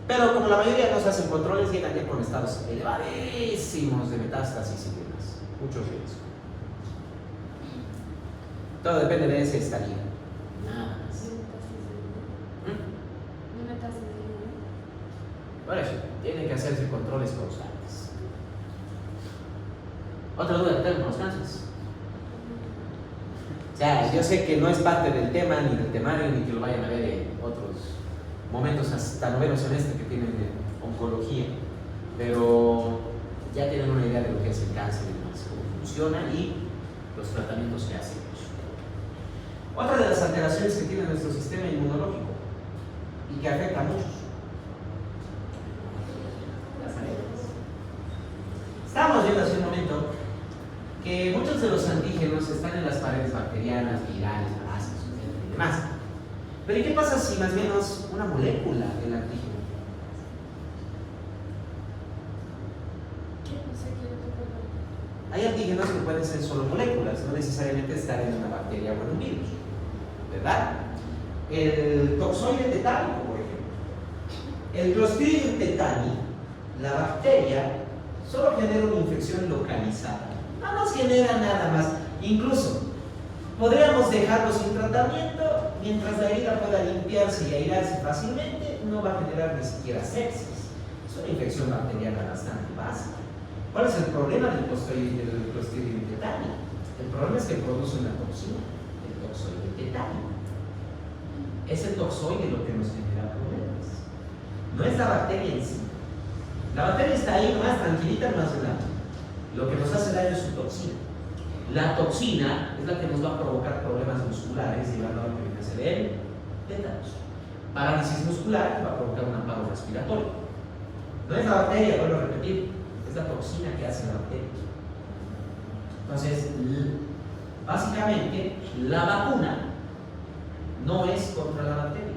Pero como la mayoría no se hacen controles, llegan ya con estados elevadísimos de metástasis y demás. Mucho riesgo. Todo depende de ese estadio. Nada más. Por eso, tienen que hacerse controles constantes. Otra duda que tengo con los cánceres. O sea, yo sé que no es parte del tema, ni del temario, ni que lo vayan a ver en otros momentos hasta noveno semestre que tienen de oncología, pero ya tienen una idea de lo que es el cáncer y demás, cómo funciona y los tratamientos que hacemos. Otra de las alteraciones que tiene nuestro sistema inmunológico, y que afecta a muchos. Las alergias. Estábamos viendo hace un momento que muchos de los antígenos están en las paredes bacterianas, virales, parásitos, y demás. Pero ¿y qué pasa si más o menos una molécula del antígeno? Hay antígenos que pueden ser solo moléculas, no necesariamente estar en una bacteria o en un virus, ¿verdad? El toxoide tetánico, por ejemplo. El Clostridium tetani, la bacteria, solo genera una infección localizada. No nos genera nada más. Incluso, podríamos dejarlo sin tratamiento, mientras la herida pueda limpiarse y airarse fácilmente, no va a generar ni siquiera sepsis. Es una infección bacteriana bastante básica. ¿Cuál es el problema del Clostridium tetani? El problema es que produce una toxina, el toxoide tetánico. Es el toxoide lo que nos genera problemas. No es la bacteria en sí. La bacteria está ahí más tranquilita, más almacenada. Lo que nos hace daño es su toxina. La toxina es la que nos va a provocar problemas musculares, llevando a lo que viene a ser el tétanos. Parálisis muscular va a provocar un paro respiratorio. No es la bacteria, vuelvo a repetir, es la toxina que hace la bacteria. Entonces, básicamente, la vacuna no es contra la bacteria.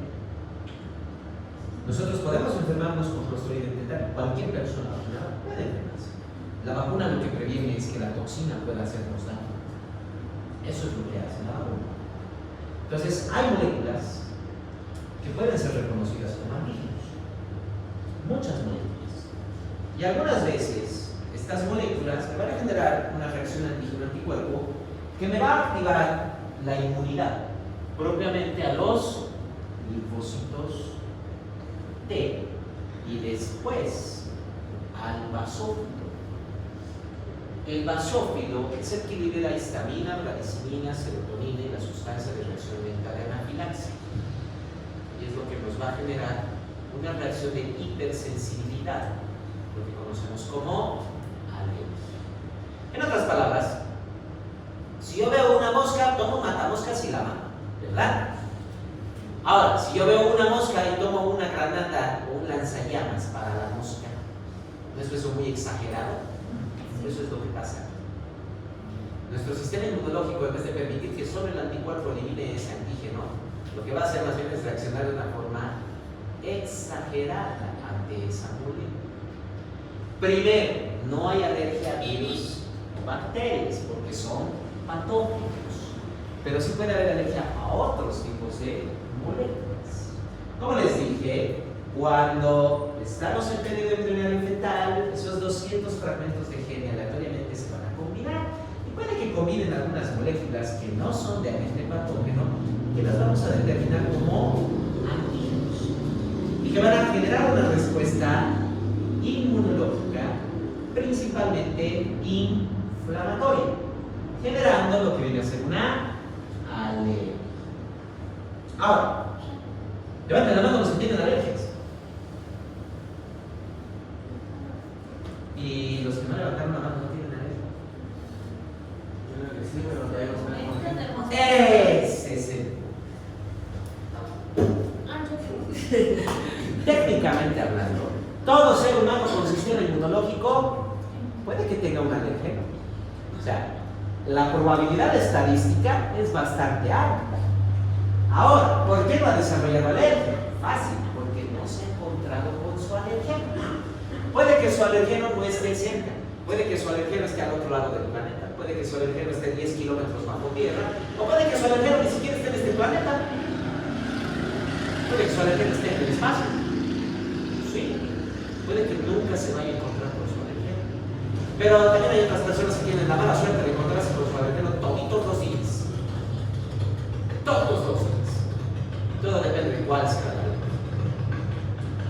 Nosotros podemos enfermarnos con Clostridium tetani, cualquier persona vacunada puede enfermarse. La vacuna lo que previene es que la toxina pueda hacernos daño. Eso es lo que hace la vacuna. Entonces, hay moléculas que pueden ser reconocidas como antígenos. Muchas moléculas. Y algunas veces, estas moléculas me van a generar una reacción antígeno-anticuerpo que me va a activar la inmunidad propiamente a los linfocitos T y después al basófilo. El basófilo es el que libera histamina, bradicimina, serotonina y la sustancia de reacción lenta de anafilaxia. Y es lo que nos va a generar una reacción de hipersensibilidad, lo que conocemos como alergia. En otras palabras, si yo veo una mosca, tomo matamoscas y la mato, ¿verdad? Ahora, si yo veo una mosca y tomo una granada o un lanzallamas para la mosca, ¿no es eso muy exagerado? Eso es lo que pasa. Nuestro sistema inmunológico, en vez de permitir que solo el anticuerpo elimine ese antígeno, lo que va a hacer más bien es reaccionar de una forma exagerada ante esa molécula. Primero, no hay alergia a virus o bacterias porque son patógenos, pero sí puede haber alergia a otros tipos de moléculas. Como les dije, cuando estamos en periodo embrionario fetal, esos 200 fragmentos de gen aleatoriamente se van a combinar y puede que combinen algunas moléculas que no son de agente patógeno, que las vamos a determinar como antígenos y que van a generar una respuesta inmunológica principalmente inflamatoria, generando lo que viene a ser una alergia. Ahora, levanten la mano los que tienen alergias. Y los que no levantaron la mano no tienen alergia. Ese es el. Técnicamente hablando, todo ser humano con sistema inmunológico puede que tenga una alergia. O sea, la probabilidad estadística es bastante alta. Ahora, ¿por qué no ha desarrollado alergia? Fácil, porque no se ha encontrado con su alergeno. Puede que su alergeno no esté cerca, puede que su alergeno esté al otro lado del planeta, puede que su alergeno esté 10 kilómetros bajo tierra, o puede que su alergeno ni siquiera esté en este planeta. Puede que su alergeno esté en el espacio. Sí, puede que nunca se vaya a encontrar con su alergeno. Pero también hay otras personas que tienen la mala suerte de encontrarse con su alergeno todos los días. Todos los días. Todo depende de cuál sea la alergia.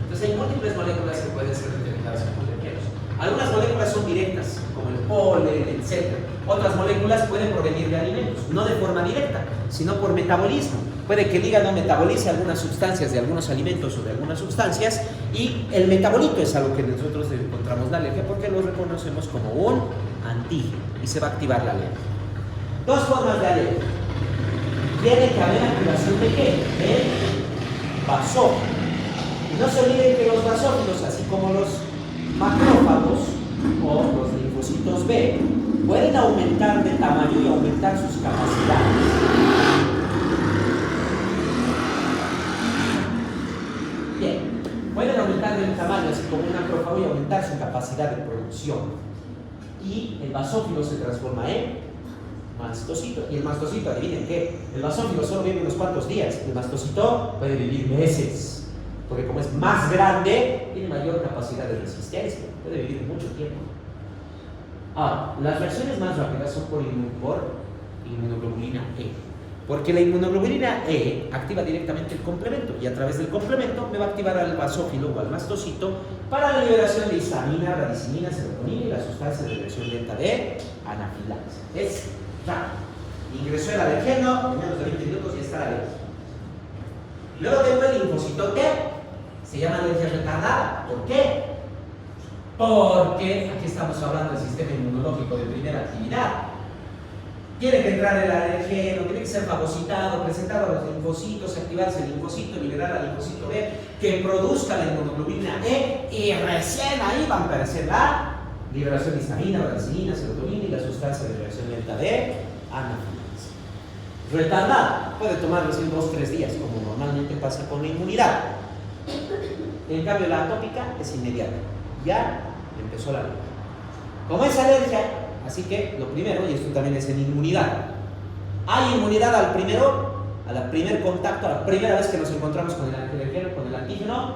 Entonces hay múltiples moléculas que pueden ser determinadas como alergenos. Algunas moléculas son directas, como el polen, etc. Otras moléculas pueden provenir de alimentos, no de forma directa, sino por metabolismo. Puede que el hígado metabolice algunas sustancias de algunos alimentos o de algunas sustancias y el metabolito es algo que nosotros encontramos la alergia porque lo reconocemos como un antígeno y se va a activar la alergia. Dos formas de alergia. Tiene que haber activación de qué? De basófilo. No se olviden que los basófilos, así como los macrófagos o los linfocitos B, pueden aumentar de tamaño y aumentar sus capacidades. Bien, pueden aumentar de tamaño, así como un macrófago, y aumentar su capacidad de producción. Y el basófilo se transforma en mastocito. Y el mastocito, adivinen qué, el basófilo solo vive unos cuantos días. El mastocito puede vivir meses, porque como es más grande, tiene mayor capacidad de resistencia, puede vivir mucho tiempo. Ahora, las reacciones más rápidas son por inmunoglobulina E, porque la inmunoglobulina E activa directamente el complemento, y a través del complemento me va a activar al basófilo o al mastocito para la liberación de histamina, radicinina, serotonina y la sustancia de reacción lenta de anafilaxis. Es rápido. Ingresó el alergeno, en menos de 20 minutos y está la alergia. Luego tengo el linfocito T, se llama alergia retardada. ¿Por qué? Porque aquí estamos hablando del sistema inmunológico de primera actividad. Tiene que entrar el alergeno, tiene que ser fagocitado, presentado a los linfocitos, activarse el linfocito, liberar al linfocito B, que produzca la inmunoglobulina E, y recién ahí van a aparecer la liberación de histamina, radicinina, serotonina y la sustancia de reacción lenta de anafilaxis. Retardada, puede tomar recién 2-3 días, como normalmente pasa con la inmunidad. En cambio, la atópica es inmediata. Ya empezó la alergia. Como es alergia, así que lo primero, y esto también es en inmunidad, ¿hay inmunidad al primer contacto, a la primera vez que nos encontramos con el alergeno, con el antígeno?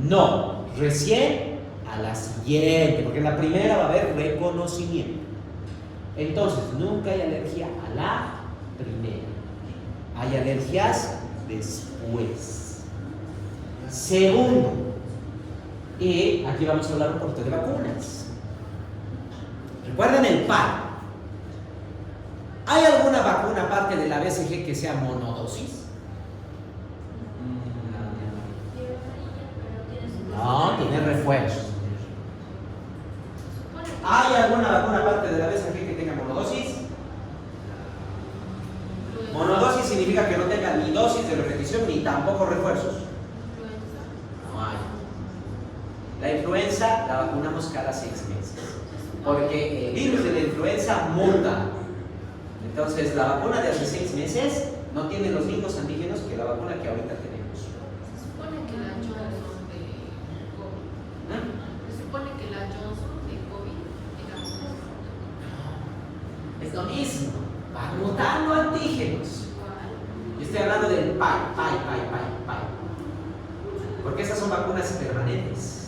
No, recién a la siguiente, porque en la primera va a haber reconocimiento. Entonces, nunca hay alergia a la primera, hay alergias después. Segundo, y aquí vamos a hablar un poquito de vacunas. ¿Recuerdan el PAI? ¿Hay alguna vacuna aparte de la BCG que sea monodosis? No, tiene refuerzos. ¿Hay alguna vacuna aparte de la BCG que tenga monodosis? Monodosis significa que no tenga ni dosis de repetición ni tampoco refuerzos. No hay. La influenza la vacunamos cada 6 meses, porque el virus de la influenza muta. Entonces, la vacuna de hace 6 meses no tiene los mismos antígenos que la vacuna que ahorita tenemos. Se supone que la Johnson de COVID. Se supone que la Johnson de COVID era Es lo mismo, van mutando antígenos. Yo estoy hablando del PAI. Porque esas son vacunas permanentes.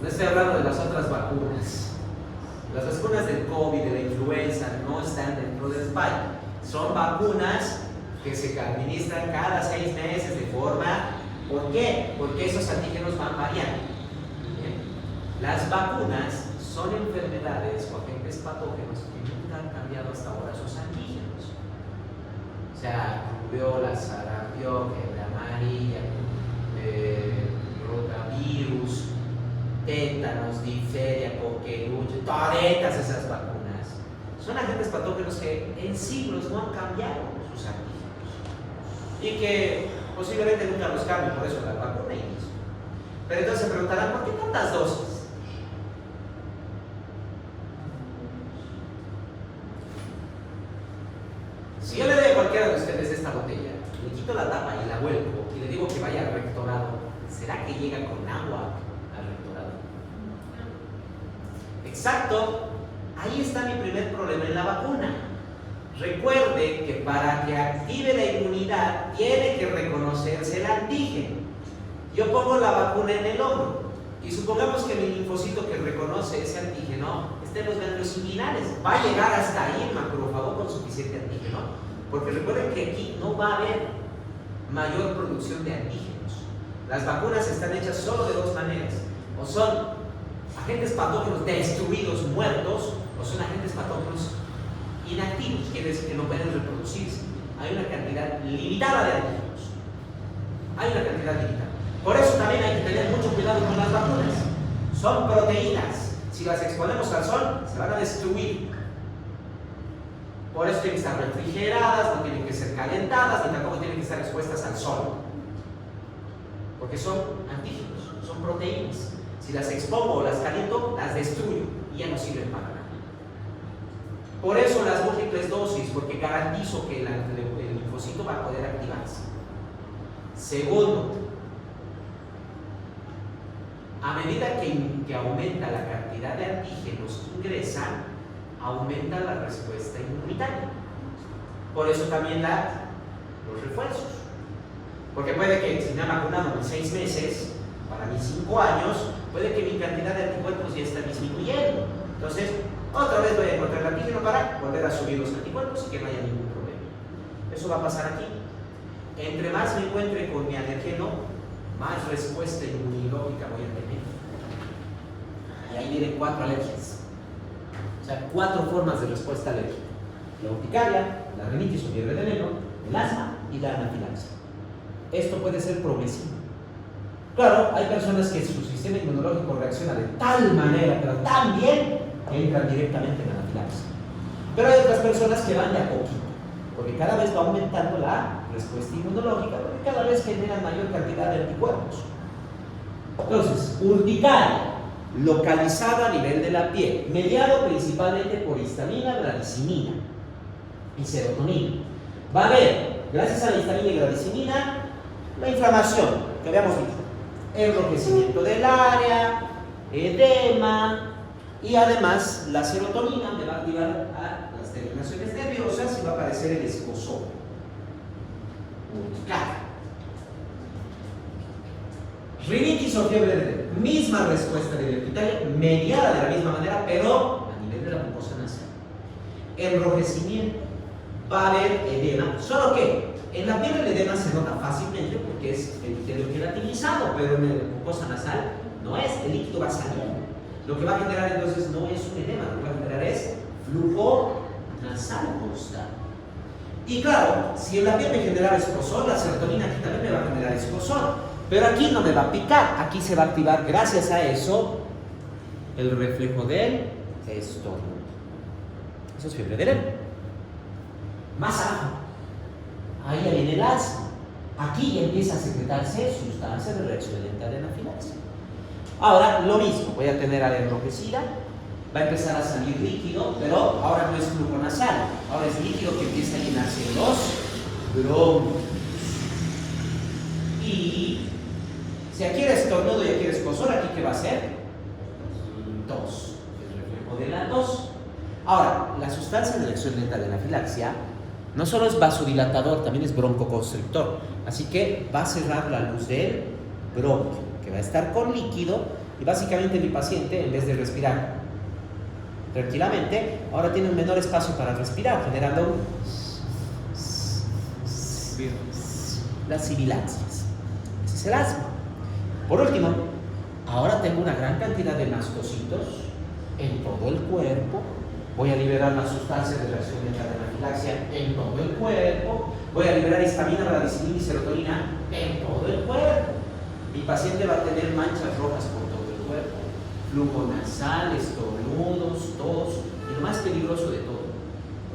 No estoy hablando de las otras vacunas. Las vacunas del COVID, de la influenza, no están dentro del SPAI. Son vacunas que se administran cada 6 meses de forma. ¿Por qué? Porque esos antígenos van variando. ¿Bien? Las vacunas son enfermedades o agentes patógenos que nunca han cambiado hasta ahora sus antígenos. O sea, rubiola, sarampión, fiebre amarilla, rotavirus, tétanos, difteria, coqueluche, todas esas vacunas son agentes patógenos que en siglos no han cambiado sus antígenos y que posiblemente nunca los cambien, por eso la vacuna inició. Pero entonces se preguntarán, ¿por qué tantas dosis? Si yo le doy a cualquiera de ustedes esta botella, le quito la tapa y la vuelvo y le digo que vaya al rectorado, ¿será que llega con agua al rectorado? Exacto, ahí está mi primer problema en la vacuna. Recuerde que para que active la inmunidad tiene que reconocerse el antígeno. Yo pongo la vacuna en el hombro y supongamos que mi linfocito que reconoce ese antígeno está en los ganglios inguinales. Va a llegar hasta ahí el macrófago con suficiente antígeno, porque recuerden que aquí no va a haber mayor producción de antígenos. Las vacunas están hechas solo de 2 maneras: o son agentes patógenos destruidos, muertos, o son agentes patógenos inactivos, quiere decir que no pueden reproducirse. Hay una cantidad limitada de antígenos. Hay una cantidad limitada. Por eso también hay que tener mucho cuidado con las vacunas. Son proteínas. Si las exponemos al sol, se van a destruir. Por eso tienen que estar refrigeradas, no tienen que ser calentadas, ni tampoco tienen que estar expuestas al sol. porque son antígenos, son proteínas. Si las expongo o las caliento, las destruyo y ya no sirven para nada. Por eso las múltiples dosis, porque garantizo que el linfocito va a poder activarse. Segundo, a medida que aumenta la cantidad de antígenos que ingresan, aumenta la respuesta inmunitaria. Por eso también los refuerzos. Porque puede que si me han vacunado en 6 meses, para mis 5 años, puede que mi cantidad de anticuerpos ya está disminuyendo. Entonces, otra vez voy a encontrar el antígeno para volver a subir los anticuerpos y que no haya ningún problema. Eso va a pasar aquí. Entre más me encuentre con mi alergeno, más respuesta inmunológica voy a tener. Y ahí vienen 4 alergias. O sea, 4 formas de respuesta alérgica: la urticaria, la rinitis o fiebre de enero, el asma y la anafilaxia. Esto puede ser progresivo. Claro, hay personas que su sistema inmunológico reacciona de tal manera, pero tan bien, que entran directamente en la anafilaxia. Pero hay otras personas que van de a poquito, porque cada vez va aumentando la respuesta inmunológica, porque cada vez generan mayor cantidad de anticuerpos. Entonces, urticaria, localizado a nivel de la piel, mediado principalmente por histamina, bradicimina y serotonina. Va a haber, gracias a la histamina y bradicimina, la inflamación que habíamos visto, enrojecimiento del área, edema, y además la serotonina me va a activar a las terminaciones nerviosas y va a aparecer el escozor. Urticaria. Rinitis o fiebre de enero, misma respuesta de la urticaria, mediada de la misma manera, pero a nivel de la mucosa nasal. Enrojecimiento, va a haber edema, solo que en la piel el edema se nota fácilmente porque es epitelio queratinizado, pero en la mucosa nasal no es, el líquido va saliendo. Lo que va a generar entonces no es un edema, lo que va a generar es flujo nasal constante. Y claro, si en la piel me generaba escozor, la serotonina aquí también me va a generar escozor, pero aquí no me va a picar, aquí se va a activar gracias a eso el reflejo del estornudo. Eso es fiebre de enero. Más abajo, ahí ya viene el asma. Aquí ya empieza a secretarse sustancia de reacción lenta de anafilaxia. Ahora, lo mismo, voy a tener área enrojecida, va a empezar a salir líquido, pero ahora no es flujo nasal, ahora es líquido que empieza a llenarse en los bronquios. Y si aquí era estornudo y aquí era escozor, ¿aquí qué va a ser? Tos, el reflejo de la tos. Ahora, la sustancia de reacción lenta de anafilaxia no solo es vasodilatador, también es broncoconstrictor. Así que va a cerrar la luz del bronquio, que va a estar con líquido, y básicamente mi paciente, en vez de respirar tranquilamente, ahora tiene un menor espacio para respirar, generando las sibilancias. Ese es el asma. Por último, ahora tengo una gran cantidad de mastocitos en todo el cuerpo. Voy a liberar las sustancias de reacción lenta de anafilaxia en todo el cuerpo. Voy a liberar histamina, bradicimina y serotonina en todo el cuerpo. Mi paciente va a tener manchas rojas por todo el cuerpo, flujo nasal, estornudos, tos, y lo más peligroso de todo,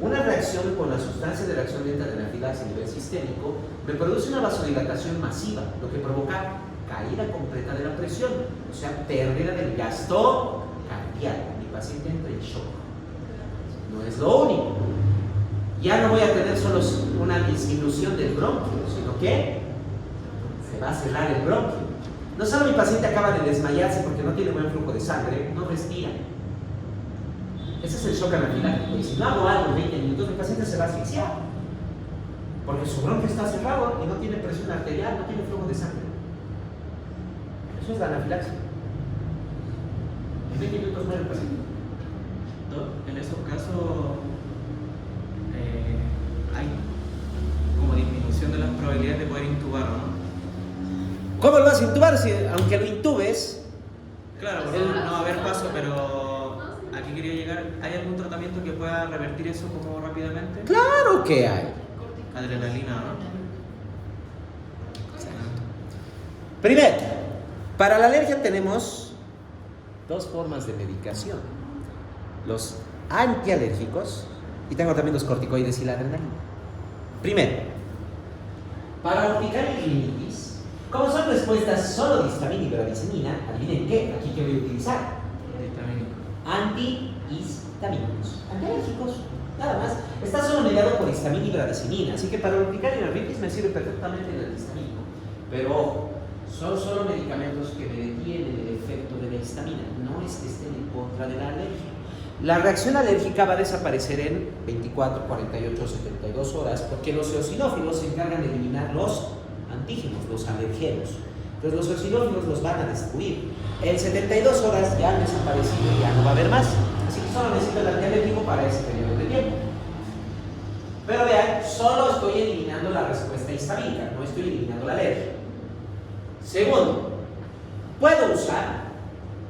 una reacción con la sustancia de reacción lenta de anafilaxia a nivel sistémico me produce una vasodilatación masiva, lo que provoca caída completa de la presión, o sea, pérdida del gasto cardíaco. Mi paciente entra en shock. No es lo único. Ya no voy a tener solo una disminución del bronquio, sino que se va a cerrar el bronquio. No solo mi paciente acaba de desmayarse porque no tiene buen flujo de sangre, no respira. Ese es el shock anafiláctico. Y si no hago algo en 20 minutos, mi paciente se va a asfixiar. Porque su bronquio está cerrado y no tiene presión arterial, no tiene flujo de sangre. Eso es la anafilaxia. En 20 minutos muere el paciente. En esos casos hay como disminución de las probabilidades de poder intubar, ¿no? ¿Cómo lo vas a intubar? Si, aunque lo intubes, Claro, no va a haber paso, pero aquí quería llegar. ¿Hay algún tratamiento que pueda revertir eso como rápidamente? claro que hay. Adrenalina, ¿no? Primero, para la alergia tenemos dos formas de medicación: los antialérgicos y tengo también los corticoides y la adrenalina. Primero, para urticaria y rinitis Como son respuestas solo de histamina y bradicinina, adivinen qué, aquí que voy a utilizar. Antihistamínicos, antialérgicos, nada más. Está solo mediado por histamina y bradicinina, así que para urticaria y artritis me sirve perfectamente el antihistamínico. Pero ojo, son solo medicamentos que me detienen el efecto de la histamina, no es que estén en contra de la alergia. La reacción alérgica va a desaparecer en 24, 48, 72 horas porque los eosinófilos se encargan de eliminar los antígenos, los alergenos. Entonces los eosinófilos los van a destruir. En 72 horas ya han desaparecido y ya no va a haber más. Así que solo necesito el antialérgico para ese periodo de tiempo. Pero vean, solo estoy eliminando la respuesta histamínica, no estoy eliminando la alergia. Segundo, puedo usar,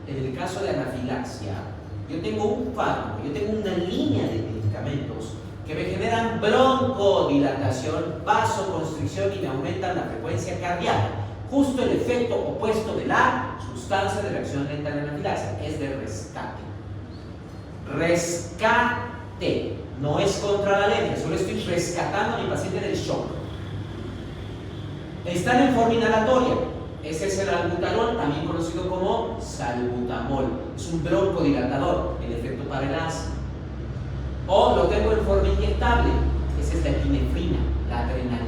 en el caso de anafilaxia, yo tengo un fármaco, yo tengo una línea de medicamentos que me generan broncodilatación, vasoconstricción y me aumentan la frecuencia cardíaca. Justo el efecto opuesto de la sustancia de reacción lenta de anafilaxia, es de rescate. Rescate, no es contra la alergia, solo estoy rescatando a mi paciente del shock. Están en forma inhalatoria. Ese es el albuterol, también conocido como salbutamol. Es un broncodilatador, el efecto para el asma. O lo tengo en forma inyectable. Esa es la epinefrina, la adrenalina.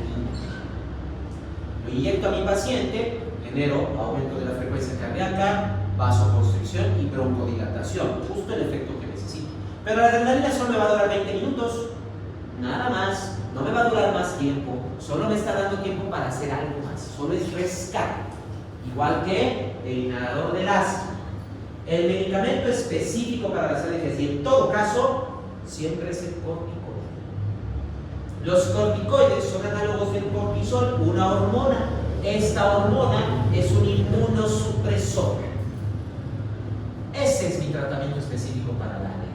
Lo inyecto a mi paciente, genero aumento de la frecuencia cardíaca, vasoconstricción y broncodilatación. Justo el efecto que necesito. Pero la adrenalina solo me va a durar 20 minutos. Nada más. No me va a durar más tiempo. Solo me está dando tiempo para hacer algo más. Solo es rescate. Igual que el inhalador del asma. El medicamento específico para las alergias y en todo caso siempre es el corticoide. Los corticoides son análogos del cortisol, una hormona. Esta hormona es un inmunosupresor. Ese es mi tratamiento específico para la alergia.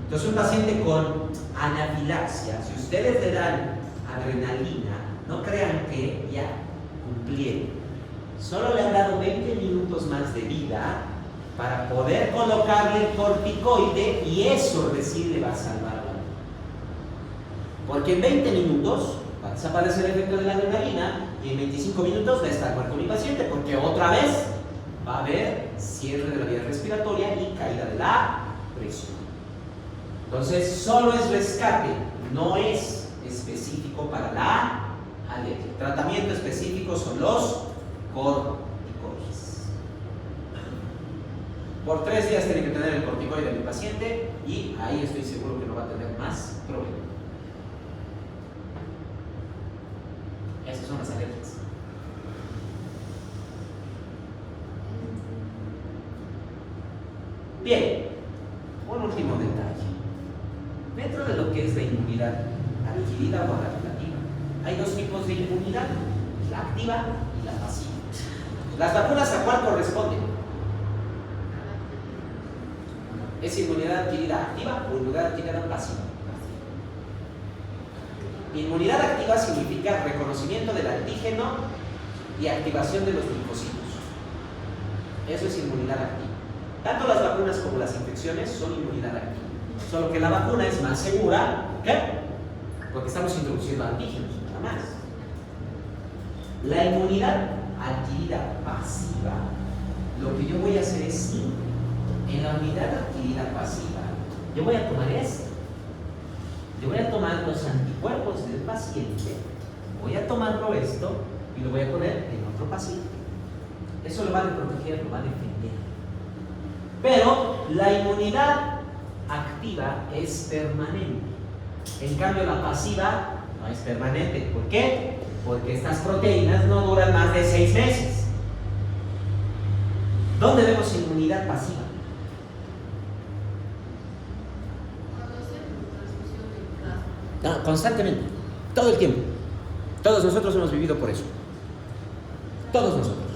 Entonces un paciente con anafilaxia, si ustedes le dan adrenalina, no crean que ya cumplieron. Solo le han dado 20 minutos más de vida para poder colocarle el corticoide y eso recién le va a salvar la vida. Porque en 20 minutos va a desaparecer el efecto de la adrenalina y en 25 minutos va a estar muerto mi paciente porque otra vez va a haber cierre de la vía respiratoria y caída de la presión. Entonces solo es rescate, no es específico para la alergia. El tratamiento específico son los corticoides. Por 3 días tiene que tener el corticoide de mi paciente y ahí estoy seguro que no va a tener más problemas. Esas son las alergias. Bien, un último detalle. Dentro de lo que es la inmunidad adquirida o adaptativa, hay 2 tipos de inmunidad, la activa y la pasiva. ¿Las vacunas a cuál corresponden? ¿Es inmunidad adquirida activa o inmunidad adquirida pasiva? Inmunidad activa significa reconocimiento del antígeno y activación de los linfocitos. Eso es inmunidad activa. Tanto las vacunas como las infecciones son inmunidad activa. Solo que la vacuna es más segura, ¿por qué? Porque estamos introduciendo antígenos, nada más. La inmunidad adquirida pasiva, lo que yo voy a hacer es simple. En la unidad adquirida pasiva, yo voy a tomar esto. Yo voy a tomar los anticuerpos del paciente, voy a tomarlo esto y lo voy a poner en otro paciente. Eso lo va a proteger, lo va a defender. Pero la inmunidad activa es permanente. En cambio, la pasiva no es permanente. ¿Por qué? Porque estas proteínas no duran más de 6 meses. ¿Dónde vemos inmunidad pasiva? No, constantemente, todo el tiempo. Todos nosotros hemos vivido por eso. Todos nosotros.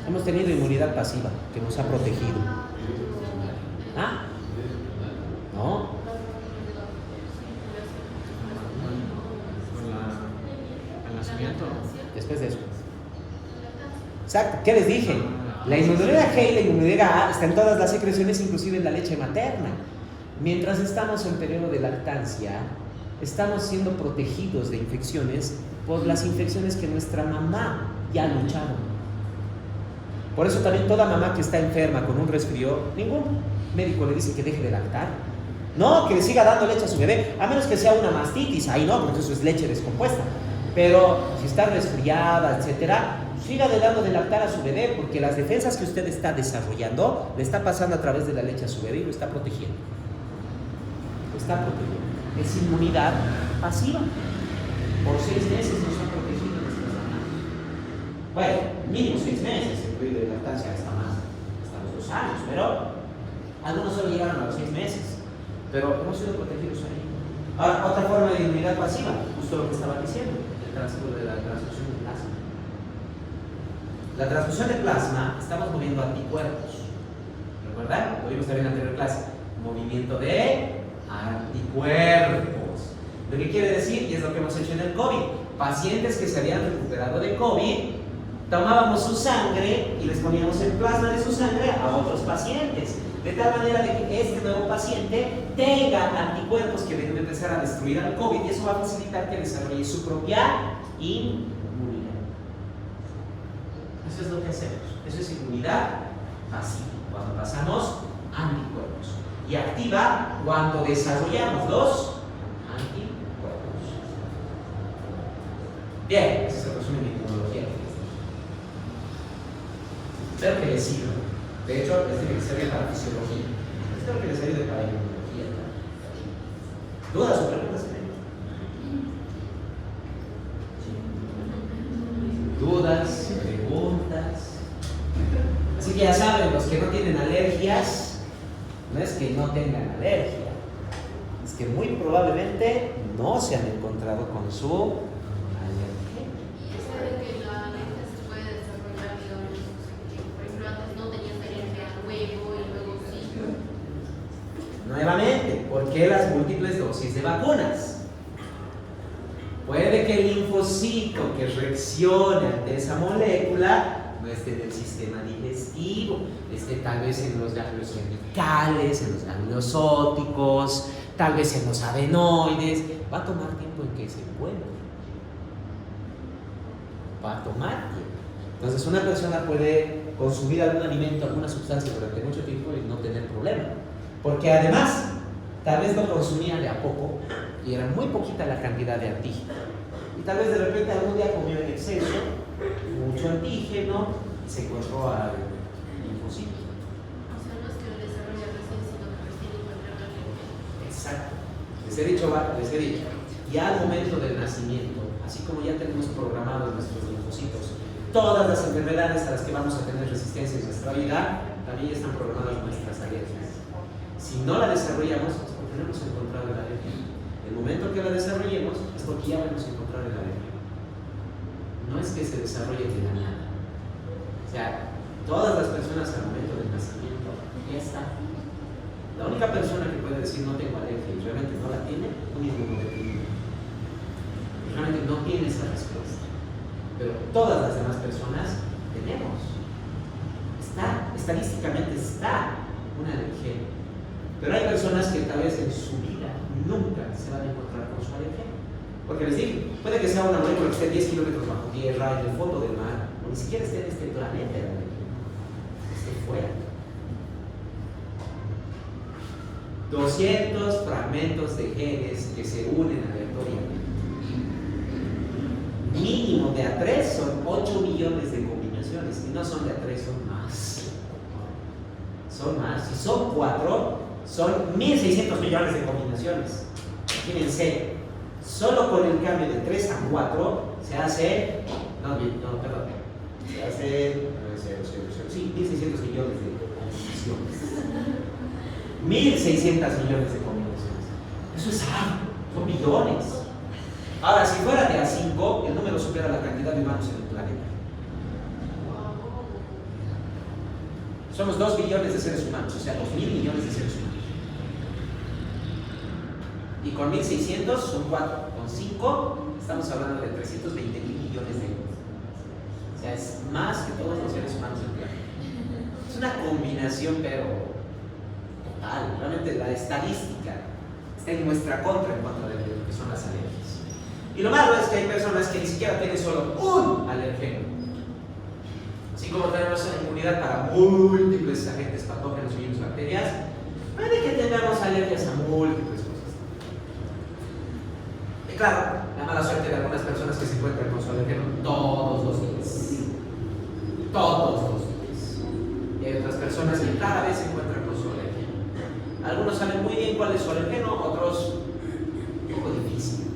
Hemos tenido inmunidad pasiva que nos ha protegido. ¿Ah? No. ¿Al nacimiento? Después de eso. Exacto. ¿Qué les dije? La inmunidad G y la inmunidad A están en todas las secreciones, inclusive en la leche materna. Mientras estamos en periodo de lactancia, estamos siendo protegidos de infecciones por las infecciones que nuestra mamá ya ha luchado. Por eso también toda mamá que está enferma con un resfrío, ningún médico le dice que deje de lactar. No, que le siga dando leche a su bebé, a menos que sea una mastitis, ahí no, porque eso es leche descompuesta. Pero si está resfriada, etcétera, siga dando de lactar a su bebé, porque las defensas que usted está desarrollando le está pasando a través de la leche a su bebé y lo está protegiendo. Lo está protegiendo. Es inmunidad pasiva. Por 6 meses nos han protegido nuestras mamás. Bueno, mínimo 6 meses, el periodo de lactancia hasta más, hasta los 2 años, pero algunos solo llegaron a los 6 meses, pero hemos sido protegidos ahí. Ahora, otra forma de inmunidad pasiva, justo lo que estaba diciendo, el transcurso de la transfusión de plasma. La transfusión de plasma, estamos moviendo anticuerpos. ¿Recuerdan? Lo vimos también en la anterior clase. Movimiento de anticuerpos. Lo que quiere decir, y es lo que hemos hecho en el COVID, pacientes que se habían recuperado de COVID, tomábamos su sangre y les poníamos el plasma de su sangre a otros pacientes, de tal manera de que este nuevo paciente tenga anticuerpos que deben empezar a destruir al COVID, y eso va a facilitar que desarrolle su propia inmunidad. Eso es lo que hacemos. Eso es inmunidad pasiva, cuando pasamos anticuerpos, y activa cuando desarrollamos los anticuerpos. Bien, ese es el resumen de inmunología. Espero que les sirva. De hecho, les tiene que servir para fisiología. Espero que les ayude para inmunología. ¿Dudas o preguntas? ¿Dudas? ¿Preguntas? Así que ya saben, los que no tienen alergias, no es que no tengan alergia, es que muy probablemente no se han encontrado con su alergia. Y eso de que la alergia se puede desarrollar, digamos, por ejemplo, antes no tenías alergia al huevo y luego sí. Nuevamente, ¿por qué las múltiples dosis de vacunas? Puede que el linfocito que reaccione ante esa molécula no esté en el sistema digestivo, esté tal vez en los ganglios cervicales, en los ganglios ópticos, tal vez en los adenoides. Va a tomar tiempo en que se encuentre. Va a tomar tiempo. Entonces una persona puede consumir algún alimento, alguna sustancia durante mucho tiempo y no tener problema. Porque además, tal vez lo consumía de a poco y era muy poquita la cantidad de antígeno. Y tal vez de repente algún día comió en exceso, mucho antígeno, y se encontró al linfocito. O sea, no es que lo desarrolla recién, sino que recién encuentra la alergia. Exacto. Les he dicho, ya al momento del nacimiento, así como ya tenemos programados nuestros linfocitos, todas las enfermedades a las que vamos a tener resistencia en nuestra vida, también ya están programadas nuestras alergias. Si no la desarrollamos, es porque no hemos encontrado la alergia. El momento que la desarrollemos es porque ya hemos encontrado la alergia. No es que se desarrolle de la nada. O sea, todas las personas al momento del nacimiento ya están. La única persona que puede decir no tengo alergia y realmente no la tiene, es un inmunodeprimido. Realmente no tiene esa respuesta. Pero todas las demás personas tenemos. Estadísticamente está una alergia. Pero hay personas que tal vez en su vida nunca se van a encontrar con su alergia. Porque les digo, puede que sea una molécula que esté 10 kilómetros bajo tierra, en el fondo del mar, o ni siquiera esté en este planeta, esté fuera. 200 fragmentos de genes que se unen aleatoriamente. Mínimo de A3 son 8 millones de combinaciones, y no son de A3, son más. Son más. Si son 4, son 1.600 millones de combinaciones. Imagínense, solo con el cambio de 3 a 4 se hace, se hace 1.600 millones de combinaciones. 1.600 millones de combinaciones. Eso es algo, son billones. Ahora, si fuera de A5, el número supera la cantidad de humanos en el planeta. Somos 2 billones de seres humanos, o sea, 2.000 millones de seres humanos. Y con 1.600 son 4. Con 5 estamos hablando de 320.000 millones de euros. O sea, es más que todos los seres humanos del planeta. Es una combinación, pero total. Realmente la estadística está en nuestra contra en cuanto a la que son las alergias. Y lo malo es que hay personas que ni siquiera tienen solo un alérgeno. Así como tenemos inmunidad para múltiples agentes patógenos, virus, bacterias, puede que tengamos alergias a múltiples cosas. Y claro, la mala suerte de algunas personas que se encuentran con su alérgeno todos los días. Todos los días. Y hay otras personas que cada vez se encuentran con su alérgeno. Algunos saben muy bien cuál es su alérgeno, otros un poco difícil.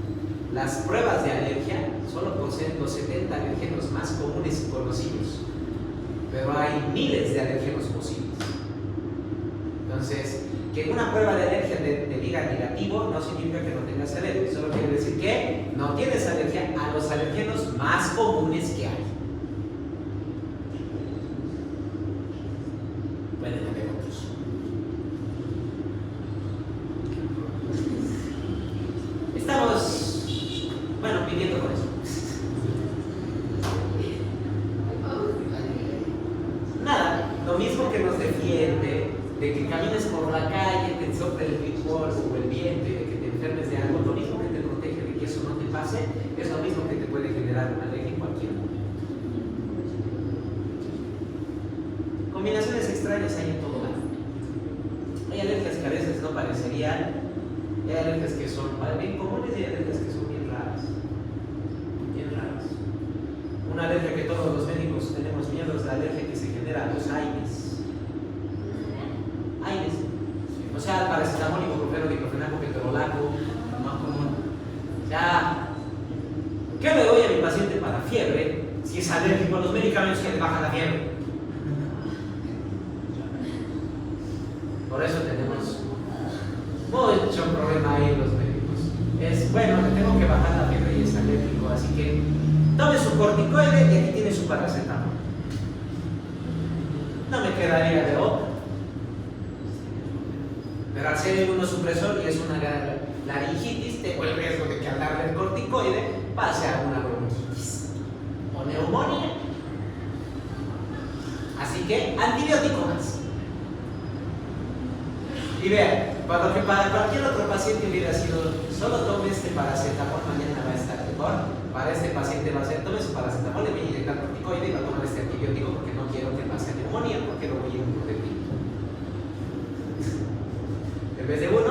Las pruebas de alergia solo poseen los 70 alérgenos más comunes y conocidos, pero hay miles de alérgenos posibles. Entonces, que una prueba de alergia te diga negativo no significa que no tengas alergia, solo quiere decir que no tienes alergia a los alérgenos más comunes que hay. Pueden haber otros. Estamos, bueno, viviendo con eso. Nada, lo mismo que nos defiende de que camines por la calle, te sople el picor o el viento, de que te enfermes de algo, lo mismo que te protege de que eso no te pase, es lo mismo que te puede generar una alergia en cualquier momento. Combinaciones extrañas hay en todo lado. Hay alergias que a veces no parecerían, hay alergias que son bien comunes y hay alergias que son bien raras. Bien raras. Una alergia que todos los médicos tenemos miedo es la alergia que se genera a los aires. Aires. O sea, paracetamol, ibuprofeno, diclofenaco, ketorolaco, lo más común. Ya, ¿qué le doy a mi paciente para fiebre si es alérgico a los medicamentos que le bajan la fiebre? Por eso tenemos mucho problema ahí los médicos. Es bueno, le tengo que bajar la fiebre y es alérgico, así que tome su corticoide y aquí tiene su paracetamol. No me quedaría de otra. Pero al ser inmunosupresor y es una laringitis, tengo el riesgo de que al darle el corticoide pase a una bronquitis o neumonía. Así que antibiótico más. Y vean, para cualquier otro paciente hubiera sido solo tome este paracetamol, mañana va a estar mejor. Para este paciente va a ser tome su paracetamol, le voy a inyectar corticoide y va a tomar este antibiótico porque no quiero que pase neumonía, porque lo voy a ir en un en vez de uno